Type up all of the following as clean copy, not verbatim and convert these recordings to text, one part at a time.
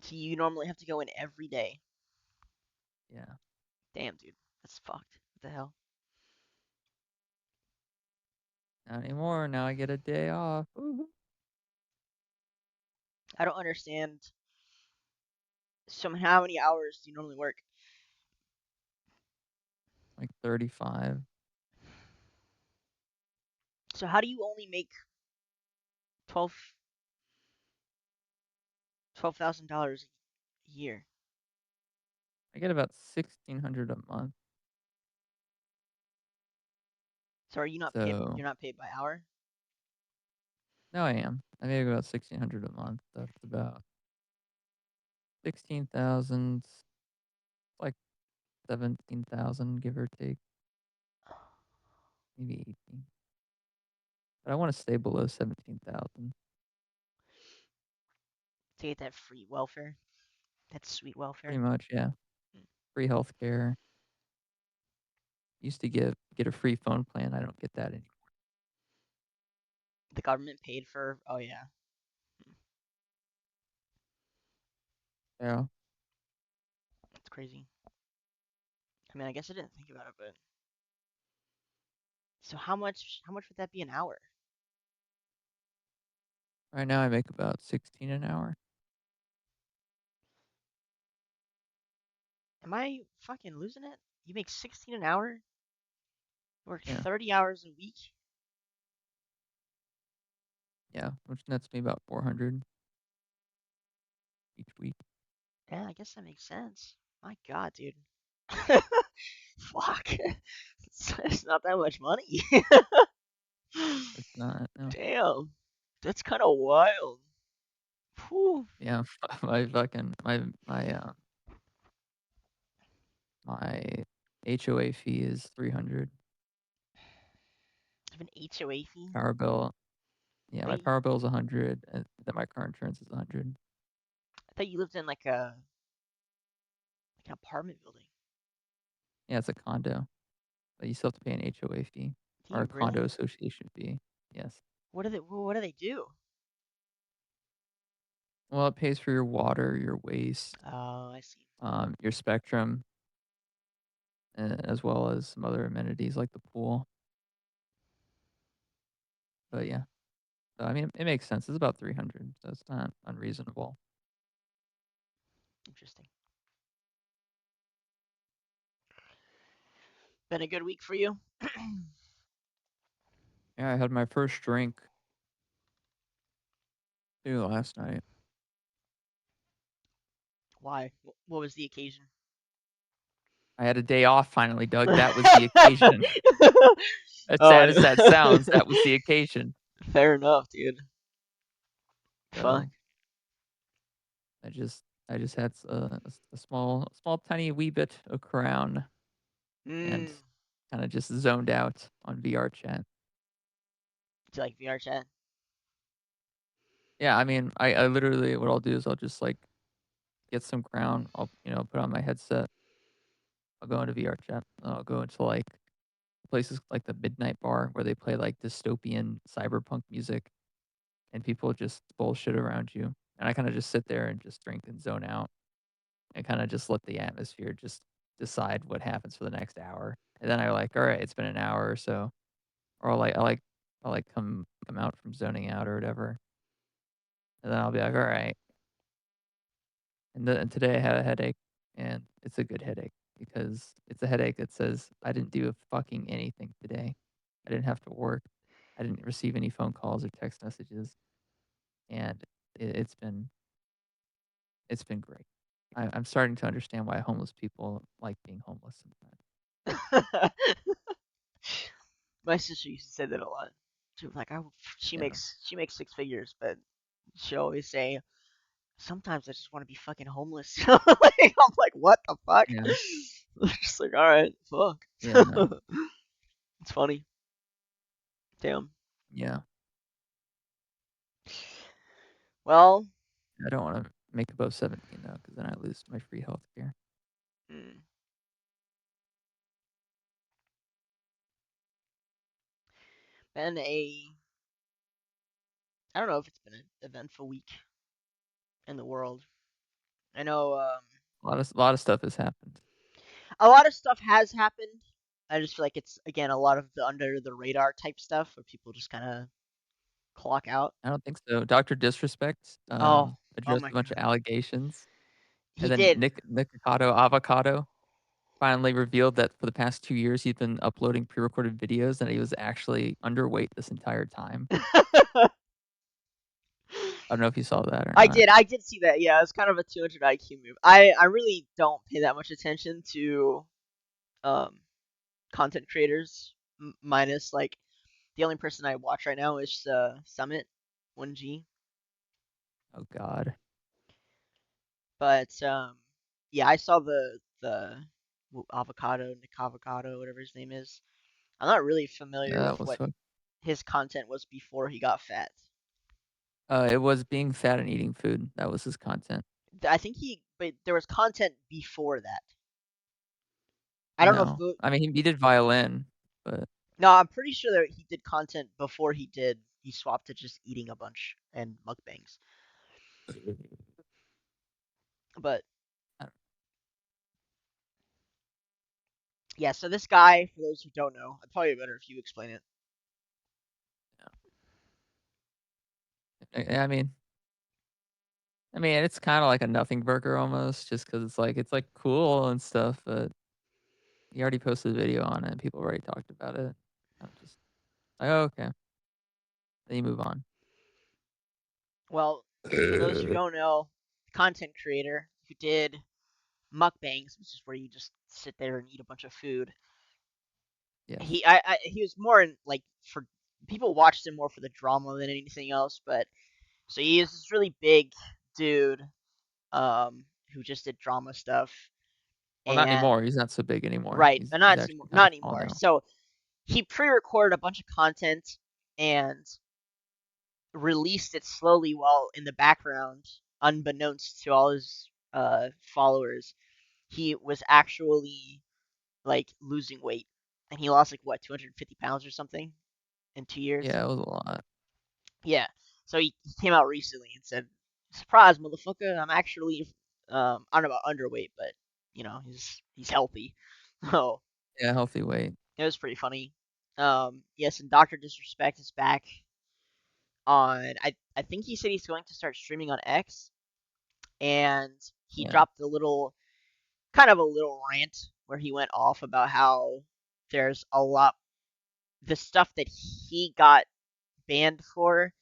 So you normally have to go in every day. Yeah. Damn, dude, that's fucked. What the hell? Not anymore. Now I get a day off. Woohoo. I don't understand. So how many hours do you normally work? Like 35. So how do you only make 12 $12,000 a year? I get about 1,600 a month. So are you not paid? So You're not paid by hour. no, I am. I make about 1,600 a month. That's about 16,000, like 17,000, give or take, maybe 18. But I want to stay below 17,000. To get that free welfare, that sweet Pretty welfare. much, yeah. Mm. Free healthcare. Used to get a free phone plan. I don't get that anymore. The government paid for. Oh yeah, Yeah. that's crazy. I mean, I guess I didn't think about it, but so how much? How much would that be an hour? Right now I make about 16 an hour. Am I fucking losing it? You make 16 an hour. Work Yeah. 30 hours a week. Yeah. Which nets me about 400 each week. Yeah, I guess that makes sense. My God, dude. Fuck. It's not that much money. It's not, no. Damn. That's kind of wild. Whew. Yeah. My fucking, my HOA fee is 300. I have an HOA fee. Power bill. Yeah, my They, power bill is 100, and then my car insurance is 100. I thought you lived in like an apartment building. Yeah, it's a condo, but you still have to pay an HOA fee Do or you a condo really? association fee. Yes. What do they do? Well, it pays for your water, your waste, Oh, I see. your spectrum, as well as some other amenities like the pool. But yeah, so, I mean, it makes sense. It's about 300, so it's not unreasonable. Interesting. Been a good week for you? Yeah, I had my first drink too last night. Why? What was the occasion? I had a day off finally, Doug. That was the occasion. As sad Oh, as that sounds, that was the occasion. fair enough, dude. Fuck. So I just had a small tiny wee bit of Crown and Mm. kind of just zoned out on VR chat. Do you like VR chat? Yeah, I mean, I literally what I'll do is I'll just like get some Crown. I'll put on my headset. I'll go into VR chat. I'll go into like places like the Midnight Bar where they play like dystopian cyberpunk music and people just bullshit around you. And I kind of just sit there and just drink and zone out and kind of just let the atmosphere just decide what happens for the next hour. And then I like, all right, it's been an hour or so, or I'll like come out from zoning out or whatever, and then I'll be like, all right. And today I had a headache, and it's a good headache because it's a headache that says I didn't do a fucking anything today. I didn't have to work. I didn't receive any phone calls or text messages, and it's been great. I'm starting to understand why homeless people like being homeless sometimes. My sister used to say that a lot. She was like, Yeah, she makes six figures, but she always say, sometimes I just want to be fucking homeless. I'm like, what the fuck? yeah, Just like, all right, fuck. yeah, no, It's funny. Damn. yeah. Well, I don't want to make above 17 though, because then I lose my free healthcare. mm, been a I don't know if it's been an eventful week in the world. I know A lot of stuff has happened. a lot of stuff has happened. I just feel like it's again a lot of the under the radar type stuff where people just kind of clock out. I don't think so. Doctor Disrespect, Oh, oh addressed my a bunch of god, allegations, he and then did. Nikocado Avocado finally revealed that for the past 2 years, he's been uploading pre-recorded videos, and he was actually underweight this entire time. I don't know if you saw that or not. I did see that. Yeah, it's kind of a 200 IQ move. I really don't pay that much attention to um content creators minus like the only person I watch right now is Summit 1G. Oh god. But yeah, I saw the avocado, Nick Avocado, whatever his name is. I'm not really familiar Yeah, with that was what fun. his content was before he got fat. It was being fat and eating food. That was his content. I think but there was content before that. I don't know if No. I mean, he did violin, but no, I'm pretty sure that he did content before he swapped to just eating a bunch and mukbangs. But I don't yeah, so this guy, for those who don't know, it's probably better if you explain it. know. I mean, it's kinda like a nothing burger almost just 'cause it's cool and stuff, but he already posted a video on it, and people already talked about it. I'm just like, "Oh, okay." Then you move on. Well, for those who don't know, content creator who did mukbangs, which is where you just sit there and eat a bunch of food. Yes. He was more in like for people watched him more for the drama than anything else. But so he is this really big dude, who just did drama stuff, Well, not and anymore, he's not so big anymore. right, He's but he's not anymore. actually kinda Not small anymore. now. So he pre-recorded a bunch of content and released it slowly while in the background, unbeknownst to all his followers. He was actually like losing weight, and he lost like what 250 pounds or something in 2 years. Yeah, it was a lot. Yeah, so he came out recently and said, "Surprise, motherfucker! I'm actually I don't know about underweight, but he's healthy." So Yeah, healthy weight. it was pretty funny. Yes, and Doctor Disrespect is back on. I think he said he's going to start streaming on X, and he Yeah. dropped kind of a little rant where he went off about how there's a lot the stuff that he got banned for,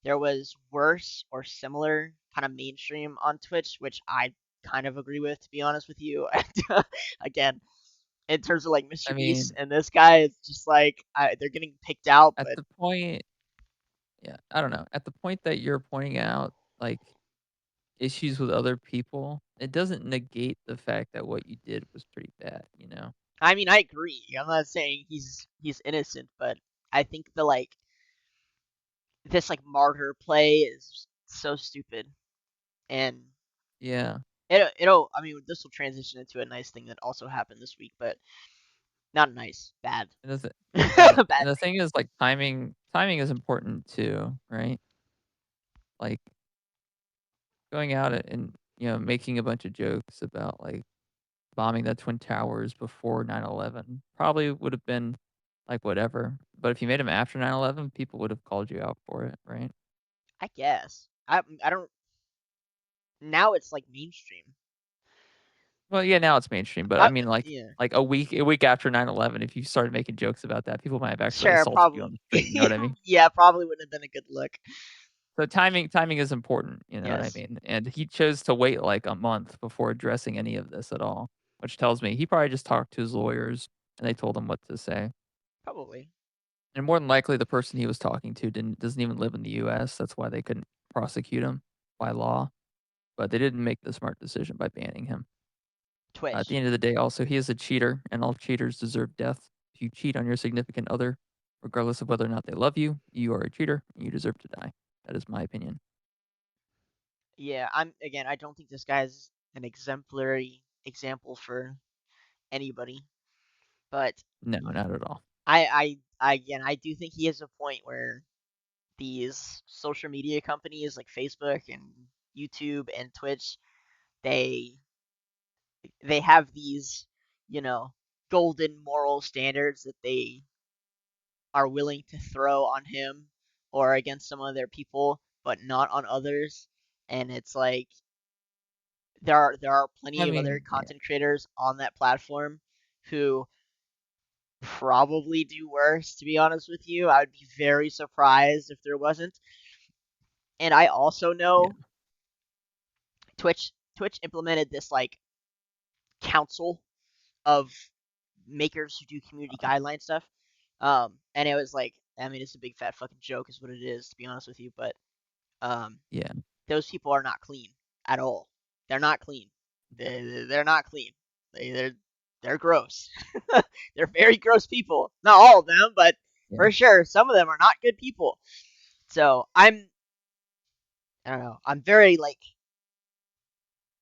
there was worse or similar kind of mainstream on Twitch, which I kind of agree with, to be honest with you. And, again, in terms of like I Mr. Beast mean, and this guy, it's just like they're getting picked out, at but the point yeah, I don't know. At the point that you're pointing out, like, issues with other people, it doesn't negate the fact that what you did was pretty bad, you know? I mean I agree. I'm not saying he's innocent, but I think the like this like martyr play is so stupid, and Yeah. it'll I mean this will transition into a nice thing that also happened this week, but not nice, bad. And the th yeah, Bad and the thing. thing is, like, timing is important too, right? Like, going out and, making a bunch of jokes about, like, bombing the Twin Towers before 9/11 probably would've been, like, whatever, but if you made them after 9/11, people would've called you out for it, right? I guess. I don't now it's like mainstream. Well, yeah, now it's mainstream, but I I mean, like yeah. like, a week after 9/11, if you started making jokes about that, people might have actually Sure, assaulted you on probably. the street, you know what I mean? Yeah, probably wouldn't have been a good look. So timing is important, you know what I Yes, mean? And he chose to wait, like, a month before addressing any of this at all, which tells me he probably just talked to his lawyers, and they told him what to say. probably. And more than likely, the person he was talking to doesn't even live in the US, that's why they couldn't prosecute him by law, but they didn't make the smart decision by banning him. At the Twitch. end of the day, also, he is a cheater, and all cheaters deserve death. If you cheat on your significant other, regardless of whether or not they love you, you are a cheater, and you deserve to die. That is my opinion. Yeah, I don't think this guy's an exemplary example for anybody, but No, not at all. I do think he has a point where these social media companies like Facebook and YouTube and Twitch, they they have these, you know, golden moral standards that they are willing to throw on him or against some of their people, but not on others. And it's like there are plenty I of other mean, yeah, content creators on that platform who probably do worse, to be honest with you. I would be very surprised if there wasn't. And I also yeah, know Twitch implemented this like council of makers who do community guideline stuff. And it was like, I mean, it's a big fat fucking joke, is what it is, to be honest with you. But um, yeah. those people are not clean at all. They're not clean. They're not clean. They're gross. They're very gross people. Not all of them, but Yeah. for sure, some of them are not good people. So I don't know. I'm very like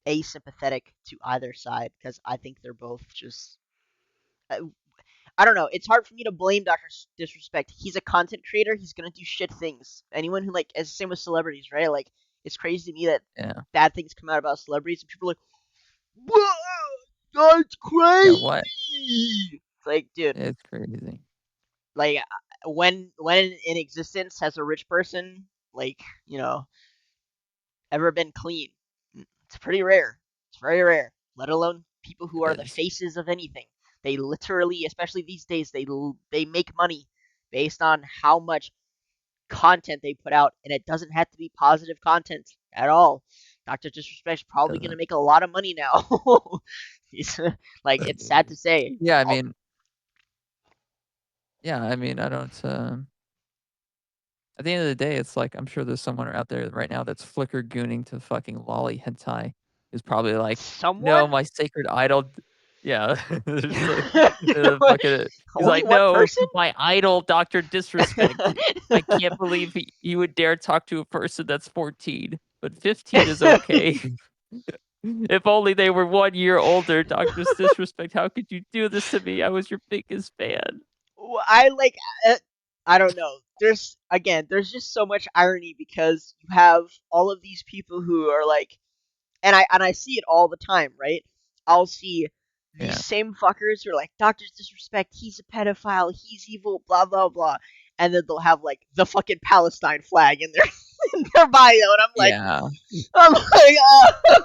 asympathetic to either side because I think they're both just. I don't know. It's hard for me to blame Doctor Disrespect. He's a content creator. He's gonna do shit things. Anyone who like, it's the same with celebrities, right? Like, it's crazy to me that Yeah. bad things come out about celebrities and people are like, "Whoa, that's Yeah, what? crazy." It's like, dude, It's crazy. like when in existence has a rich person like, ever been clean? It's pretty rare. It's very rare. Let alone people who are It the is. faces of anything. They literally, especially these days, they make money based on how much content they put out, and it doesn't have to be positive content at all. Doctor Disrespect's probably gonna Doesn't. make a lot of money now. He's like, it's sad to say. Yeah, I mean, yeah, I mean, I don't, at the end of the day, it's like, I'm sure there's someone out there right now that's flicker gooning to fucking lolly hentai who's probably like, "No, Someone. my sacred idol." Yeah, there's fucking he's Only like, one "No, person. my idol, Doctor Disrespect. I can't believe he would dare talk to a person that's 14, but 15 is okay." If only they were 1 year older, Doctor Disrespect, how could you do this to me? I was your biggest fan. I like. uh, I don't know. There's just so much irony because you have all of these people who are like, and I see it all the time, right? I'll see these Yeah, same fuckers who are like, Doctor's Disrespect, he's a pedophile, he's evil, blah blah blah, and then they'll have like the fucking Palestine flag in their in their bio, and yeah, I'm like,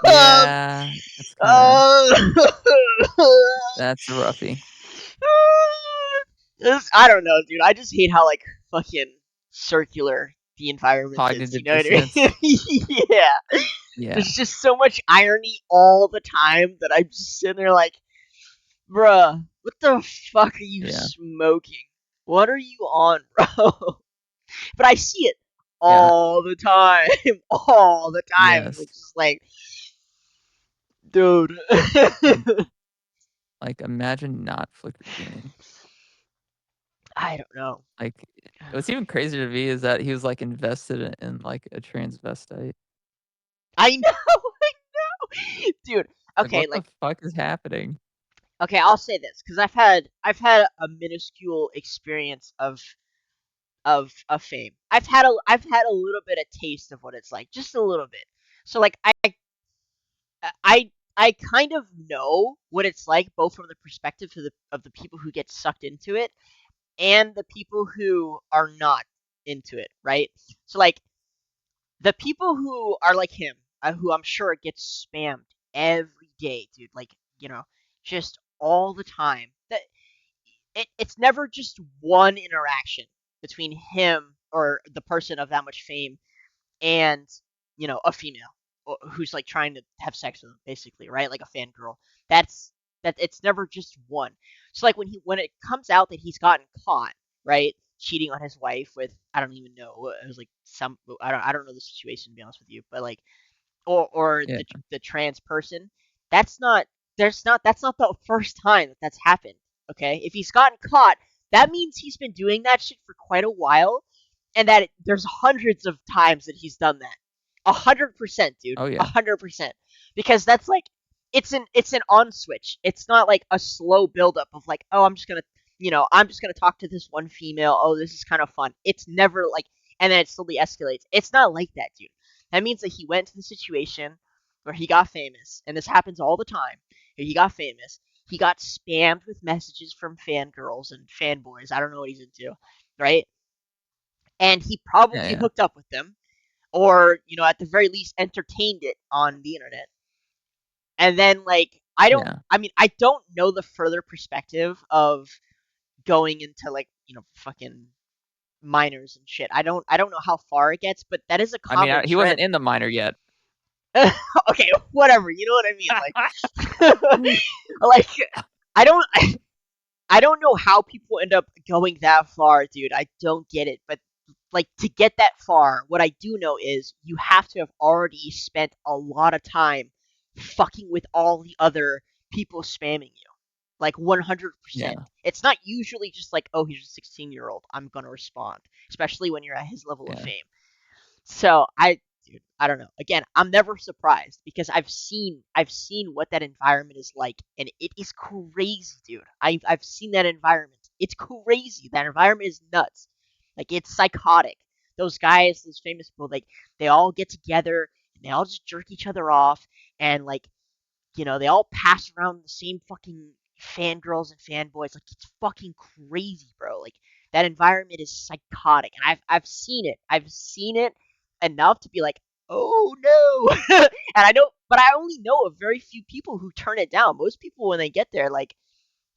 yeah, that's kinda uh, that's roughy. I don't know, dude. I just hate how like fucking circular the environment is. You Cognitive know what I dissonance. mean? Yeah. Yeah, There's just so much irony all the time that I'm just sitting there like, bruh, what the fuck are you yeah, smoking? What are you on, bro? But I see it yeah, all the time, all the time. yes. It's just like, dude. Um, like, imagine not flicker gooning. I don't know. Like, what's even crazier to me is that he was, like, invested in like, a transvestite. I know, I know, dude. Like, Okay, what the like, fuck is happening? okay, I'll say this because I've had a minuscule experience of fame. I've had a little bit of taste of what it's like, just a little bit. So like I kind of know what it's like, both from the perspective of the people who get sucked into it and the people who are not into it, right? So like the people who are like him, who I'm sure gets spammed every day, dude, like, you know, just all the time. It's never just one interaction between him or the person of that much fame and, a female who's like trying to have sex with him, basically, right? Like a fangirl. That's that. It's never just one. So like when it comes out that he's gotten caught, right, cheating on his wife with, I don't even know, it was like some, I don't know the situation, to be honest with you, but like, or Yeah. the trans person. That's not that's not the first time that that's happened. Okay, if he's gotten caught, that means he's been doing that shit for quite a while, and that there's hundreds of times that he's done that. 100%, dude. Oh, a yeah. 100%, because that's like, it's an on switch. It's not like a slow buildup of like, oh, I'm just gonna talk to this one female. Oh, this is kind of fun. It's never like, and then it slowly escalates. It's not like that, dude. That means that he went to the situation. where he got famous, and this happens all the time. He got famous. He got spammed with messages from fangirls and fanboys. I don't know what he's into, right? And he Yeah, probably yeah, hooked up with them, or at the very least, entertained it on the internet. And then, like, I don't. yeah. I mean, I don't know the further perspective of going into, like, fucking minors and shit. I don't know how far it gets, but that is a I mean, common he wasn't trend. in the minor yet. Okay, whatever. You know what I mean? Like, like I don't I don't know how people end up going that far, dude. I don't get it. But, like, to get that far, what I do know is you have to have already spent a lot of time fucking with all the other people spamming you. Like, 100%. Yeah, It's not usually just like, oh, he's a 16-year-old. I'm going to respond, especially when you're at his level of yeah, fame. So dude, I don't know. Again, I'm never surprised because I've seen what that environment is like, and it is crazy, dude. I've seen that environment. It's crazy. That environment is nuts. Like, it's psychotic. Those guys, those famous people, like, they all get together and they all just jerk each other off, and, like, they all pass around the same fucking fangirls and fanboys. Like, it's fucking crazy, bro. Like, that environment is psychotic, and I've seen it. I've seen it enough to be like, oh no. And I know, but I only know of very few people who turn it down. Most people, when they get there, like,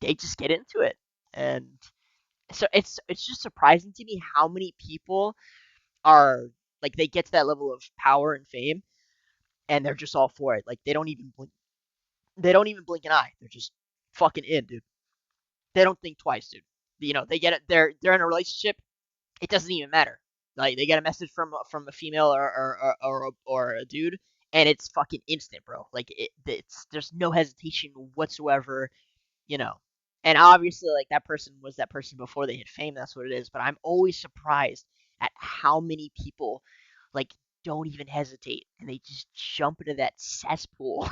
they just get into it, and so it's just surprising to me how many people are, like, they get to that level of power and fame, and they're just all for it. Like, they don't even blink an eye. They're just fucking in, dude. They don't think twice, dude. They get it. They're in a relationship. It doesn't even matter. Like, they get a message from a female or a dude, and it's fucking instant, bro. Like, it's there's no hesitation whatsoever. You know. And obviously, like, that person was that person before they hit fame. That's what it is. But I'm always surprised at how many people, like, don't even hesitate and they just jump into that cesspool.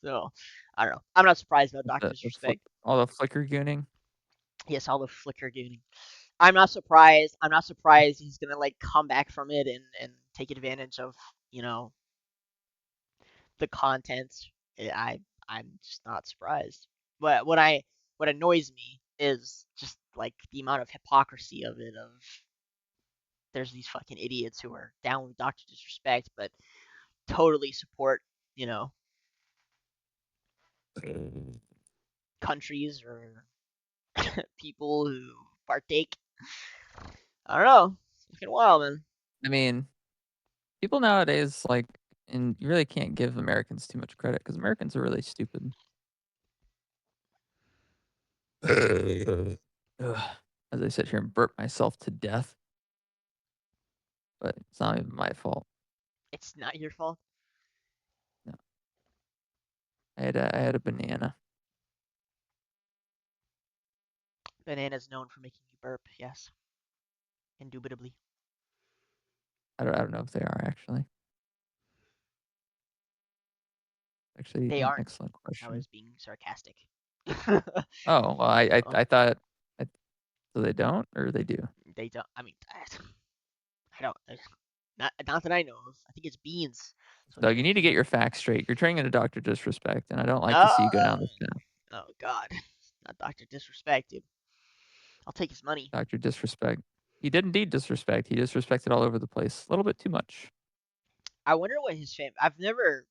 So, I don't know. I'm not surprised about Doctor Disrespect. all the flicker gooning. Yes, all the flicker gaming. I'm not surprised. I'm not surprised he's gonna, like, come back from it and take advantage of you know the content. I'm just not surprised. But what annoys me is just, like, the amount of hypocrisy of it. Of There's these fucking idiots who are down with Doctor Disrespect, but totally support you know countries or people who partake. I don't know. It's fucking wild, man. I mean, people nowadays, like, and you really can't give Americans too much credit because Americans are really stupid. Ugh, as I sit here and burp myself to death, but it's not even my fault. It's not your fault. No, I had a banana. Banana's known for making you burp. Yes, indubitably. I don't know if they are actually. Actually, They an aren't. excellent I question. was being sarcastic. Oh, well, I Oh, I thought I so they don't or they do? they don't. I mean, I don't. Not that I know of. I think it's beans. That's what Doug, they you make need to you. get your facts straight. You're turning into Doctor Disrespect, and I don't like to see you go Oh, down this path. oh God, not Doctor Disrespect, dude. I'll take his money. Doctor Disrespect. He did indeed disrespect. He disrespected all over the place. A little bit too much. I wonder what his fam. I've never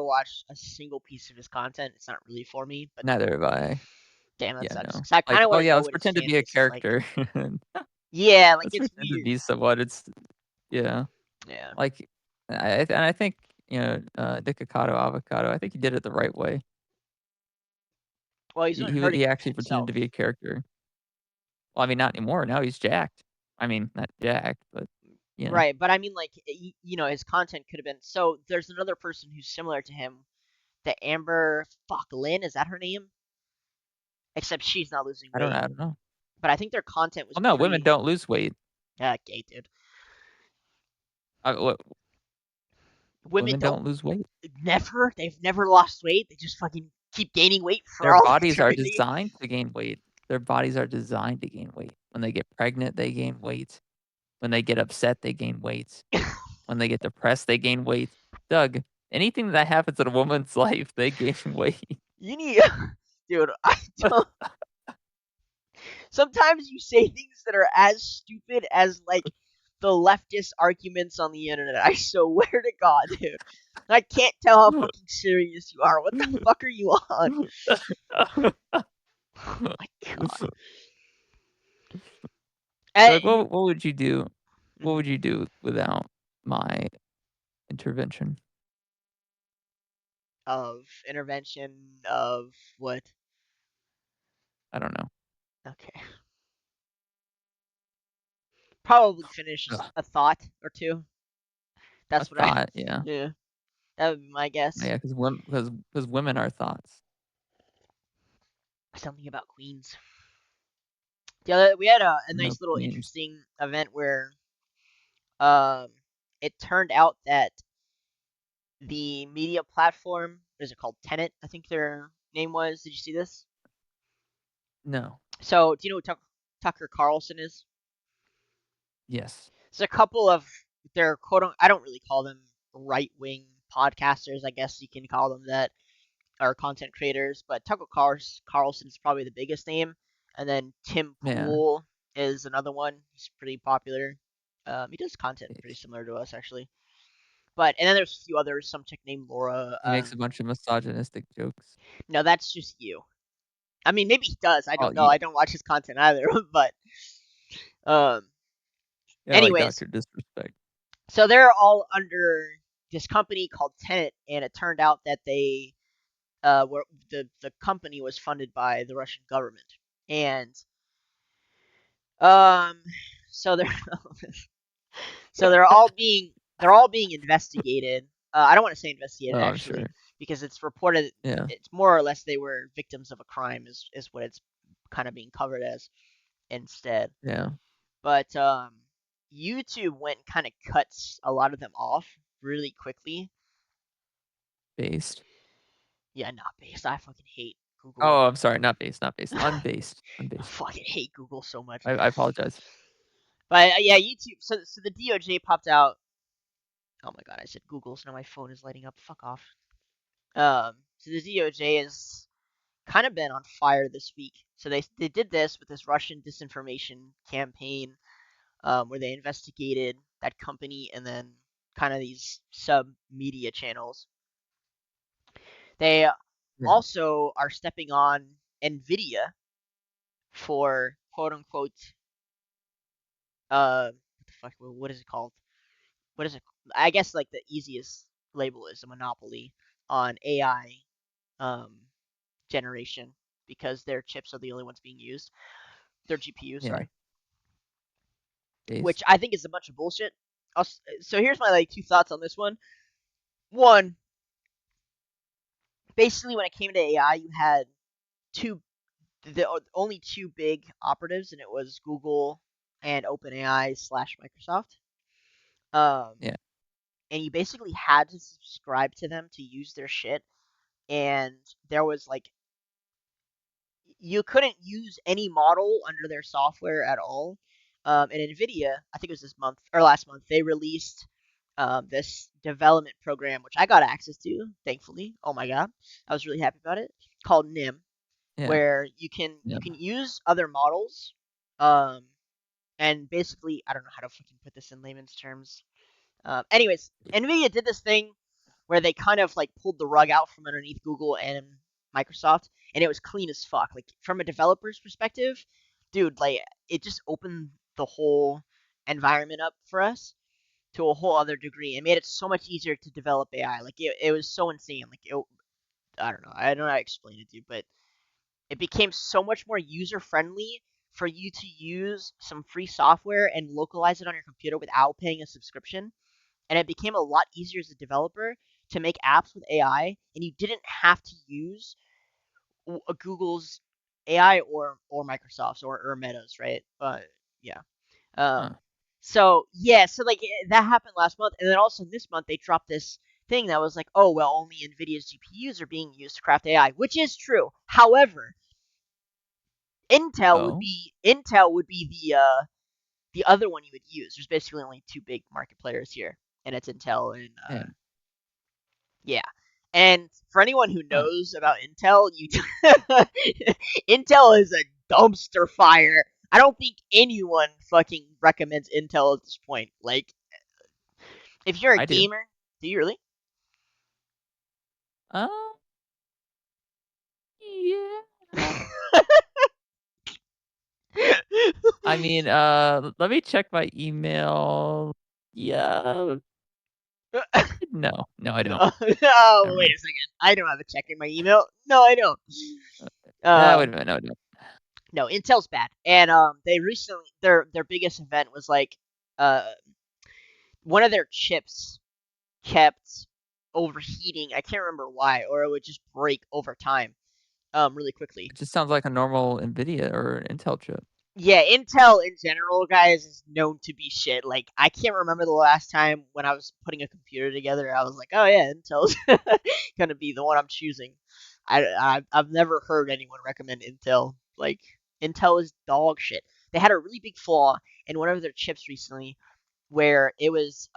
watched a single piece of his content. It's not really for me, but Neither have I. damn, that Yeah, sucks. no. Cause I kind Like, of oh want to yeah, know let's what his pretend to fan be a base is like. character. Yeah, like, Let's it's pretend to weird. be someone. It's yeah. Yeah. Like, and I think Nikocado Avocado. I think he did it the right way. Well, he's been hurting He actually pretended himself. to be a character. Well, I mean, not anymore. Now he's jacked. I mean, not jacked, but you know, Right, but I mean, like, his content could have been. So there's another person who's similar to him, the Amber fuck Lynn, is that her name? Except she's not losing I don't weight. I don't know. But I think their content was Well, no, women pretty. don't lose weight. Yeah, gay, dude. What, Women women don't don't lose weight. never. They've never lost weight. They just fucking keep gaining weight for Their all bodies are eternity. designed to gain weight. Their bodies are designed to gain weight. When they get pregnant, they gain weight. When they get upset, they gain weight. When they get depressed, they gain weight. Doug, Anything that happens in a woman's life, they gain weight. You need, dude. I don't. Sometimes you say things that are as stupid as like the leftist arguments on the internet. I swear to God, dude. I can't tell how fucking serious you are. What the fuck are you on? Oh my God. Like, And what would you do? What mhm, would you do without my intervention? of intervention of what? I don't know. Okay. Probably finish Ugh, a thought or two. I That's what I. thought, yeah. Yeah, that would be my guess. Yeah, because women are thoughts. Something about queens. We had a No nice little queens. interesting event where um it turned out that the media platform, what is it called? Tenet, I think their name was. Did you see this? No. So, do you know who Tucker Carlson is? Yes. It's a couple of their I don't really call them right wing podcasters. I guess you can call them that, or content creators. But Carlson is probably the biggest name, and then Tim Yeah. Pool is another one. He's pretty popular. He does content pretty Yes. similar to us actually. But and then there's a few others. Some chick named Laura. He makes a bunch of misogynistic jokes. No, that's just you. I mean, maybe he does. I Oh, don't know. yeah. I don't watch his content either. But um, Yeah, like anyways, Doctor Disrespect. so they're all under this company called Tenet, and it turned out that they were the company was funded by the Russian government, and um, so they're so they're all being investigated. I don't want to say investigated Oh, I'm actually sure. because it's reported Yeah. it's more or less they were victims of a crime is what it's kind of being covered as instead. Yeah. But YouTube went and kind of cuts a lot of them off really quickly. Based. Yeah, not based. I fucking hate Google. Oh, I'm sorry. Not based. Not based. I Unbased. Unbased. fucking hate Google so much. I apologize. But yeah, YouTube. So the DOJ popped out. Oh my god, I said Google, so now my phone is lighting up. Fuck off. So the DOJ has kind of been on fire this week. So they did this with this Russian disinformation campaign, where they investigated that company and then kind of these sub media channels. They Yeah. also are stepping on Nvidia for quote unquote what the fuck, what is it called? What is it? I guess like the easiest label is a monopoly on AI um generation because their chips are the only ones being used. Their GPUs, Yeah. sorry. Which Based. I think is a bunch of bullshit. So here's my like two thoughts on this one. One, basically when it came to AI, you had two the only two big operatives, and it was Google and OpenAI slash Microsoft. Um, Yeah. and you basically had to subscribe to them to use their shit. And there was like you couldn't use any model under their software at all. And Nvidia, I think it was this month or last month, they released this development program, which I got access to, thankfully. Oh my god, I was really happy about it. Called NIM, Yeah. where Yeah. you can use other models, um, and basically I don't know how to fucking put this in layman's terms. Anyways, Nvidia did this thing where they kind of like pulled the rug out from underneath Google and Microsoft, and it was clean as fuck. Like from a developer's perspective, dude, like it just opened the whole environment up for us to a whole other degree and made it so much easier to develop AI. Like it was so insane. I don't know. I don't know how to explain it, dude, but it became so much more user friendly for you to use some free software and localize it on your computer without paying a subscription. And it became a lot easier as a developer to make apps with AI, and you didn't have to use Google's AI or Microsoft's or Meta's, right? Yeah. Huh. So yeah, so like that happened last month, and then also this month they dropped this thing that was like, oh well, only Nvidia's GPUs are being used to craft AI, which is true. However, Oh. Intel would be the other one you would use. There's basically only two big market players here, and it's Intel and Yeah. Yeah. And for anyone who Huh. knows about Intel, Intel is a dumpster fire. I don't think anyone fucking recommends Intel at this point. Like, if you're a I do. gamer, do you really? Uh, yeah. I mean, let me check my email. Yeah. No. No, I No, don't. oh, Never wait mind. a second. I don't have a check in my email. No, I don't. Yeah, Uh, wait a minute. No, I don't. no, Intel's bad. And they recently their biggest event was like uh one of their chips kept overheating. I can't remember why, or it would just break over time, really quickly. It just sounds like a normal NVIDIA or Intel chip. Yeah, Intel in general, guys, is known to be shit. Like, I can't remember the last time when I was putting a computer together, I was like, oh yeah, Intel's gonna be the one I'm choosing. I've never heard anyone recommend Intel. Like, Intel is dog shit. They had a really big flaw in one of their chips recently, where it was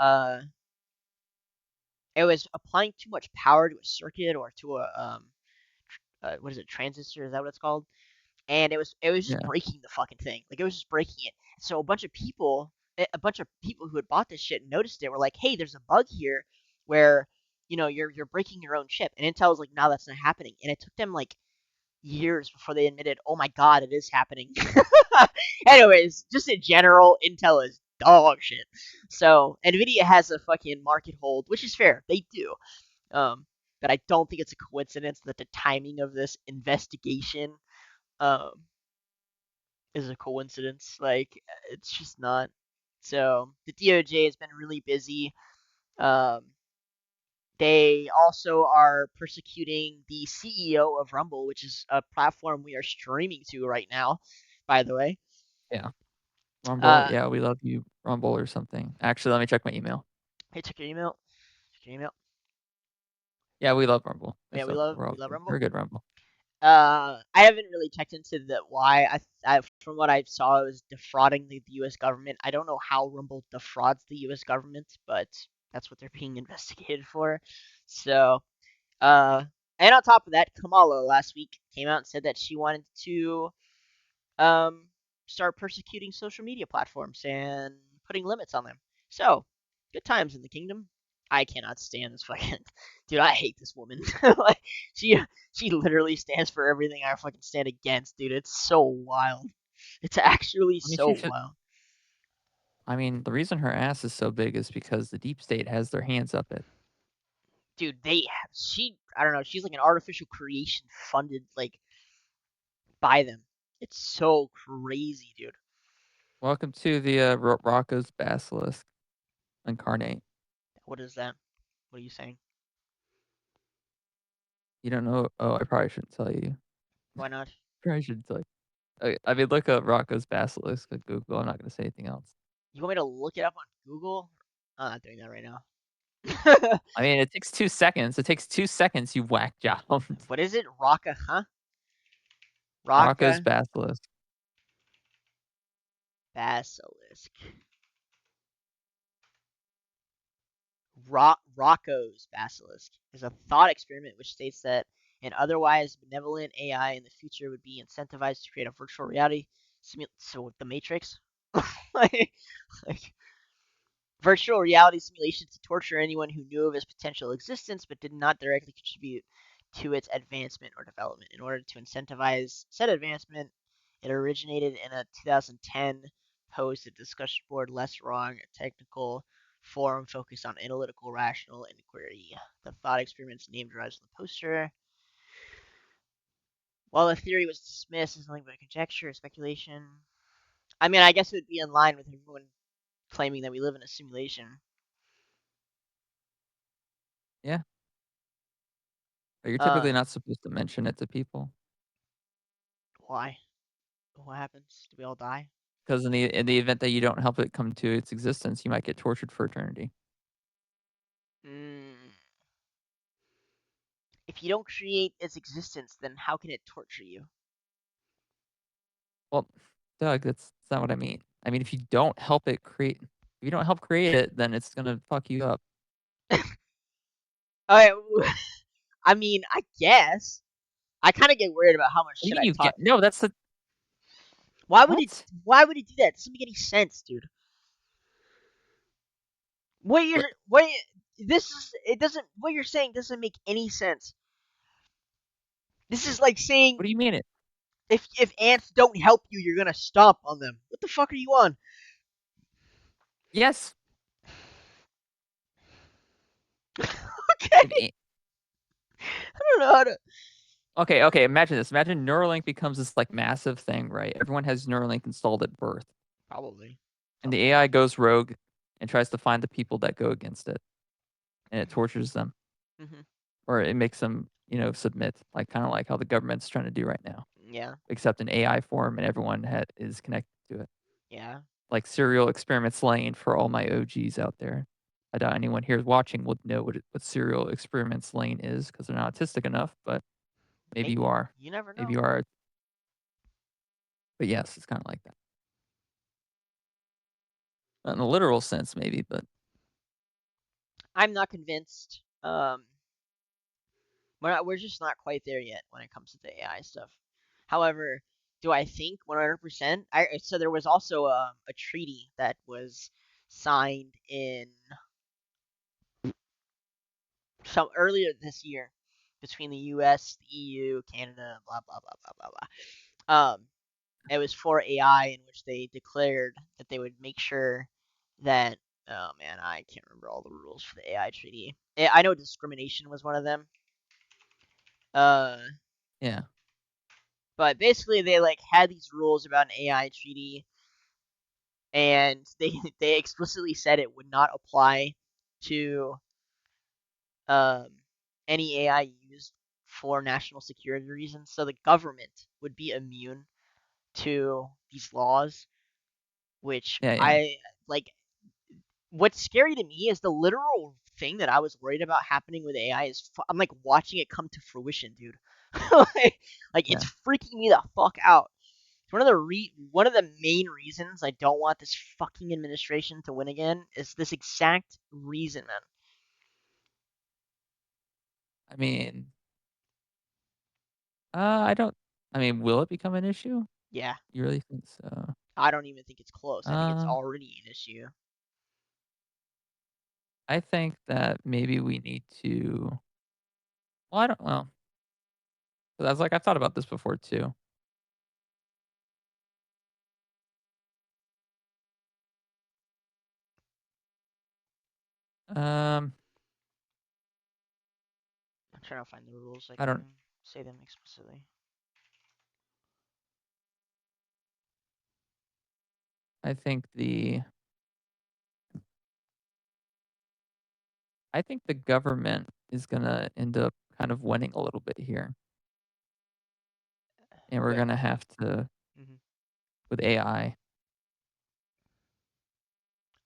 applying too much power to a circuit or to a what is it, transistor? Is that what it's called? And it was just Yeah. breaking the fucking thing. Like, it was just breaking it. So a bunch of people who had bought this shit noticed it. Were like, hey, there's a bug here where you're breaking your own chip. And Intel was like, no, that's not happening. And it took them like years before they admitted, oh my god, it is happening. Anyways, just in general, Intel is dog shit. So Nvidia has a fucking market hold, which is fair. They do. Um, but I don't think it's a coincidence that the timing of this investigation um, is a coincidence. Like, it's just not. So the DOJ has been really busy. Um, they also are persecuting the CEO of Rumble, which is a platform we are streaming to right now, by the way. Yeah. Rumble. Uh, Yeah, we love you, Rumble or something. Actually, let me check my email. hey, check your email. Check your email. Yeah, we love Rumble. Yeah, It's we okay. love We're all we love good. Rumble. We're good, Rumble. I haven't really checked into the why. From what I saw, it was defrauding the U.S. government. I don't know how Rumble defrauds the U.S. government, but that's what they're being investigated for. So, uh, and on top of that, Kamala last week came out and said that she wanted to um start persecuting social media platforms and putting limits on them. So, good times in the kingdom. I cannot stand this fucking dude. I hate this woman. Like, she she literally stands for everything I fucking stand against, dude. It's so wild. It's actually I mean, so she should. wild, I mean, the reason her ass is so big is because the deep state has their hands up it. dude. I don't know. She's like an artificial creation funded like by them. It's so crazy, dude. Welcome to the Rocco's Basilisk incarnate. What is that? What are you saying? You don't know? Oh, I probably shouldn't tell you. Why not? Probably shouldn't tell you. Okay, I mean, look up Rocco's Basilisk at Google. I'm not gonna say anything else. You want me to look it up on Google? I'm not doing that right now. I mean, it takes 2 seconds. It takes 2 seconds. You whack job. What is it? Raka, huh? Rocco's Raka Basilisk. Basilisk. Rocco's Basilisk is a thought experiment which states that an otherwise benevolent AI in the future would be incentivized to create a virtual reality so the Matrix. like, like virtual reality simulations to torture anyone who knew of its potential existence but did not directly contribute to its advancement or development. In order to incentivize said advancement, it originated in a 2010 post at discussion board Less Wrong, a technical forum focused on analytical rational inquiry. The thought experiment's name derives from the poster. While the theory was dismissed as nothing but conjecture or speculation, I mean, I guess it would be in line with everyone claiming that we live in a simulation. Yeah. You're Uh, typically not supposed to mention it to people why? What happens? Do we all die? because in the event that you don't help it come to its existence, you might get tortured for eternity. Mm, if you don't create its existence, then how can it torture you? Well, Doug, that's not what I mean. I mean, if you don't help it create, if you don't help create it, then it's gonna fuck you up. I, I mean, I guess I kind of get worried about how much What do you shit mean I you talk. get? No, that's the Why would it? what? Why would it do that? It doesn't make any sense, dude. What you're What? what this is it doesn't what you're saying doesn't make any sense. This is like saying What do you mean it? if ants don't help you, you're gonna stomp on them. What the fuck are you on? Yes. Okay, If a- I don't know how to. okay, okay. Imagine this. Imagine Neuralink becomes this like massive thing, right? Everyone has Neuralink installed at birth, Probably and the something. AI goes rogue and tries to find the people that go against it, and it Hmm. tortures them, Hmm. or it makes them, submit, like kind of like how the government's trying to do right now, Yeah, except in AI form, and everyone is connected to it. yeah. Like Serial Experiments Lane for all my OGs out there. I doubt anyone here watching would know what Serial Experiments Lane is because they're not autistic enough, but maybe you Maybe are. you never Maybe know. you are. But yes, it's kind of like that. Not in the literal sense, maybe, but I'm not convinced. We're just not quite there yet when it comes to the AI stuff. However, do I think 100%? So there was also a treaty that was signed in some earlier this year between the U.S., the EU, Canada, blah blah blah blah blah blah. It was for AI, in which they declared that they would make sure that. Oh man, I can't remember all the rules for the AI treaty. I know discrimination was one of them. Uh, yeah, but basically they like had these rules about an AI treaty, and they explicitly said it would not apply to um, any AI used for national security reasons. So the government would be immune to these laws, which yeah, yeah, I like. What's scary to me is the literal thing that I was worried about happening with AI is I'm like watching it come to fruition, dude. like it's yeah. freaking me the fuck out. One of the main reasons I don't want this fucking administration to win again is this exact reason, man. I mean, I don't. I mean, will it become an issue? Yeah, You really think so? I don't even think it's close. I think it's Uh, already an issue. I think that maybe we need to. Well, I don't. Well, that's like I've thought about this before too. Um, I'm trying to find the rules. I I don't. can say them explicitly. I think the. I think the government is gonna end up kind of winning a little bit here, and we're But gonna have to mhm. with AI.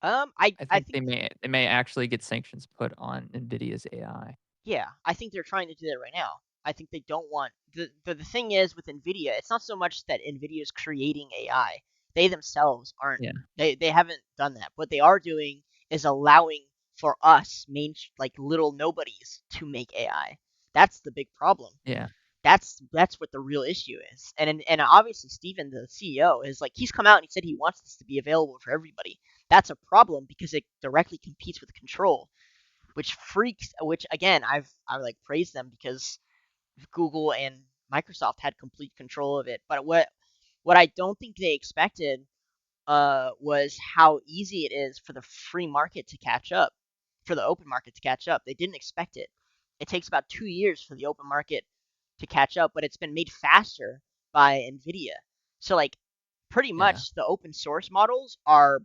I I I think think they may actually get sanctions put on Nvidia's AI. yeah, I think they're trying to do that right now. I think they don't want the thing is with Nvidia, it's not so much that Nvidia is creating AI. They themselves aren't. Yeah, They haven't done that. What they are doing is allowing for us main like little nobodies to make AI. That's the big problem. yeah, That's what the real issue is. And obviously Steven, the CEO, is like he's come out and he said he wants this to be available for everybody. That's a problem because it directly competes with control, which again I like praise them because Google and Microsoft had complete control of it. But what I don't think they expected was how easy it is for the free market to catch up, for the open market to catch up. They didn't expect it. It takes about 2 years for the open market to catch up, but it's been made faster by Nvidia. So like pretty yeah, much the open source models are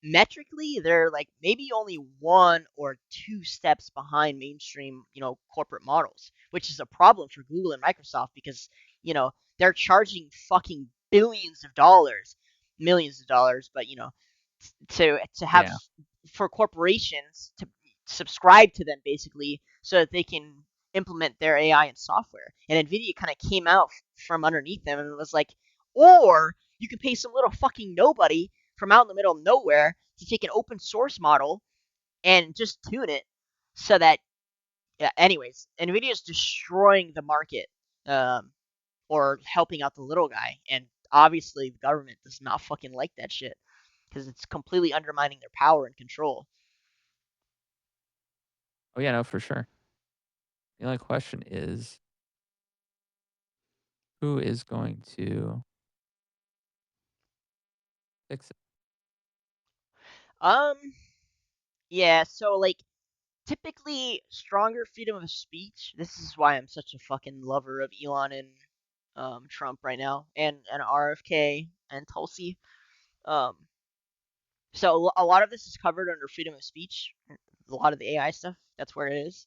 metrically they're like maybe only one or two steps behind mainstream corporate models, which is a problem for Google and Microsoft because they're charging fucking billions of dollars, millions of dollars, but to have yeah, for corporations to subscribe to them basically so that they can implement their AI and software. And Nvidia kind of came out from underneath them and was like, or you can pay some little fucking nobody from out in the middle of nowhere to take an open source model and just tune it so that Yeah. Anyways, Nvidia is destroying the market, um, or helping out the little guy, and obviously the government does not fucking like that shit because it's completely undermining their power and control. Oh yeah, no, for sure. The only question is who is going to fix it? Um, yeah. So like typically stronger freedom of speech. This is why I'm such a fucking lover of Elon and Trump right now, and RFK and Tulsi. Um, so a lot of this is covered under freedom of speech. A lot of the AI stuff, that's where it is.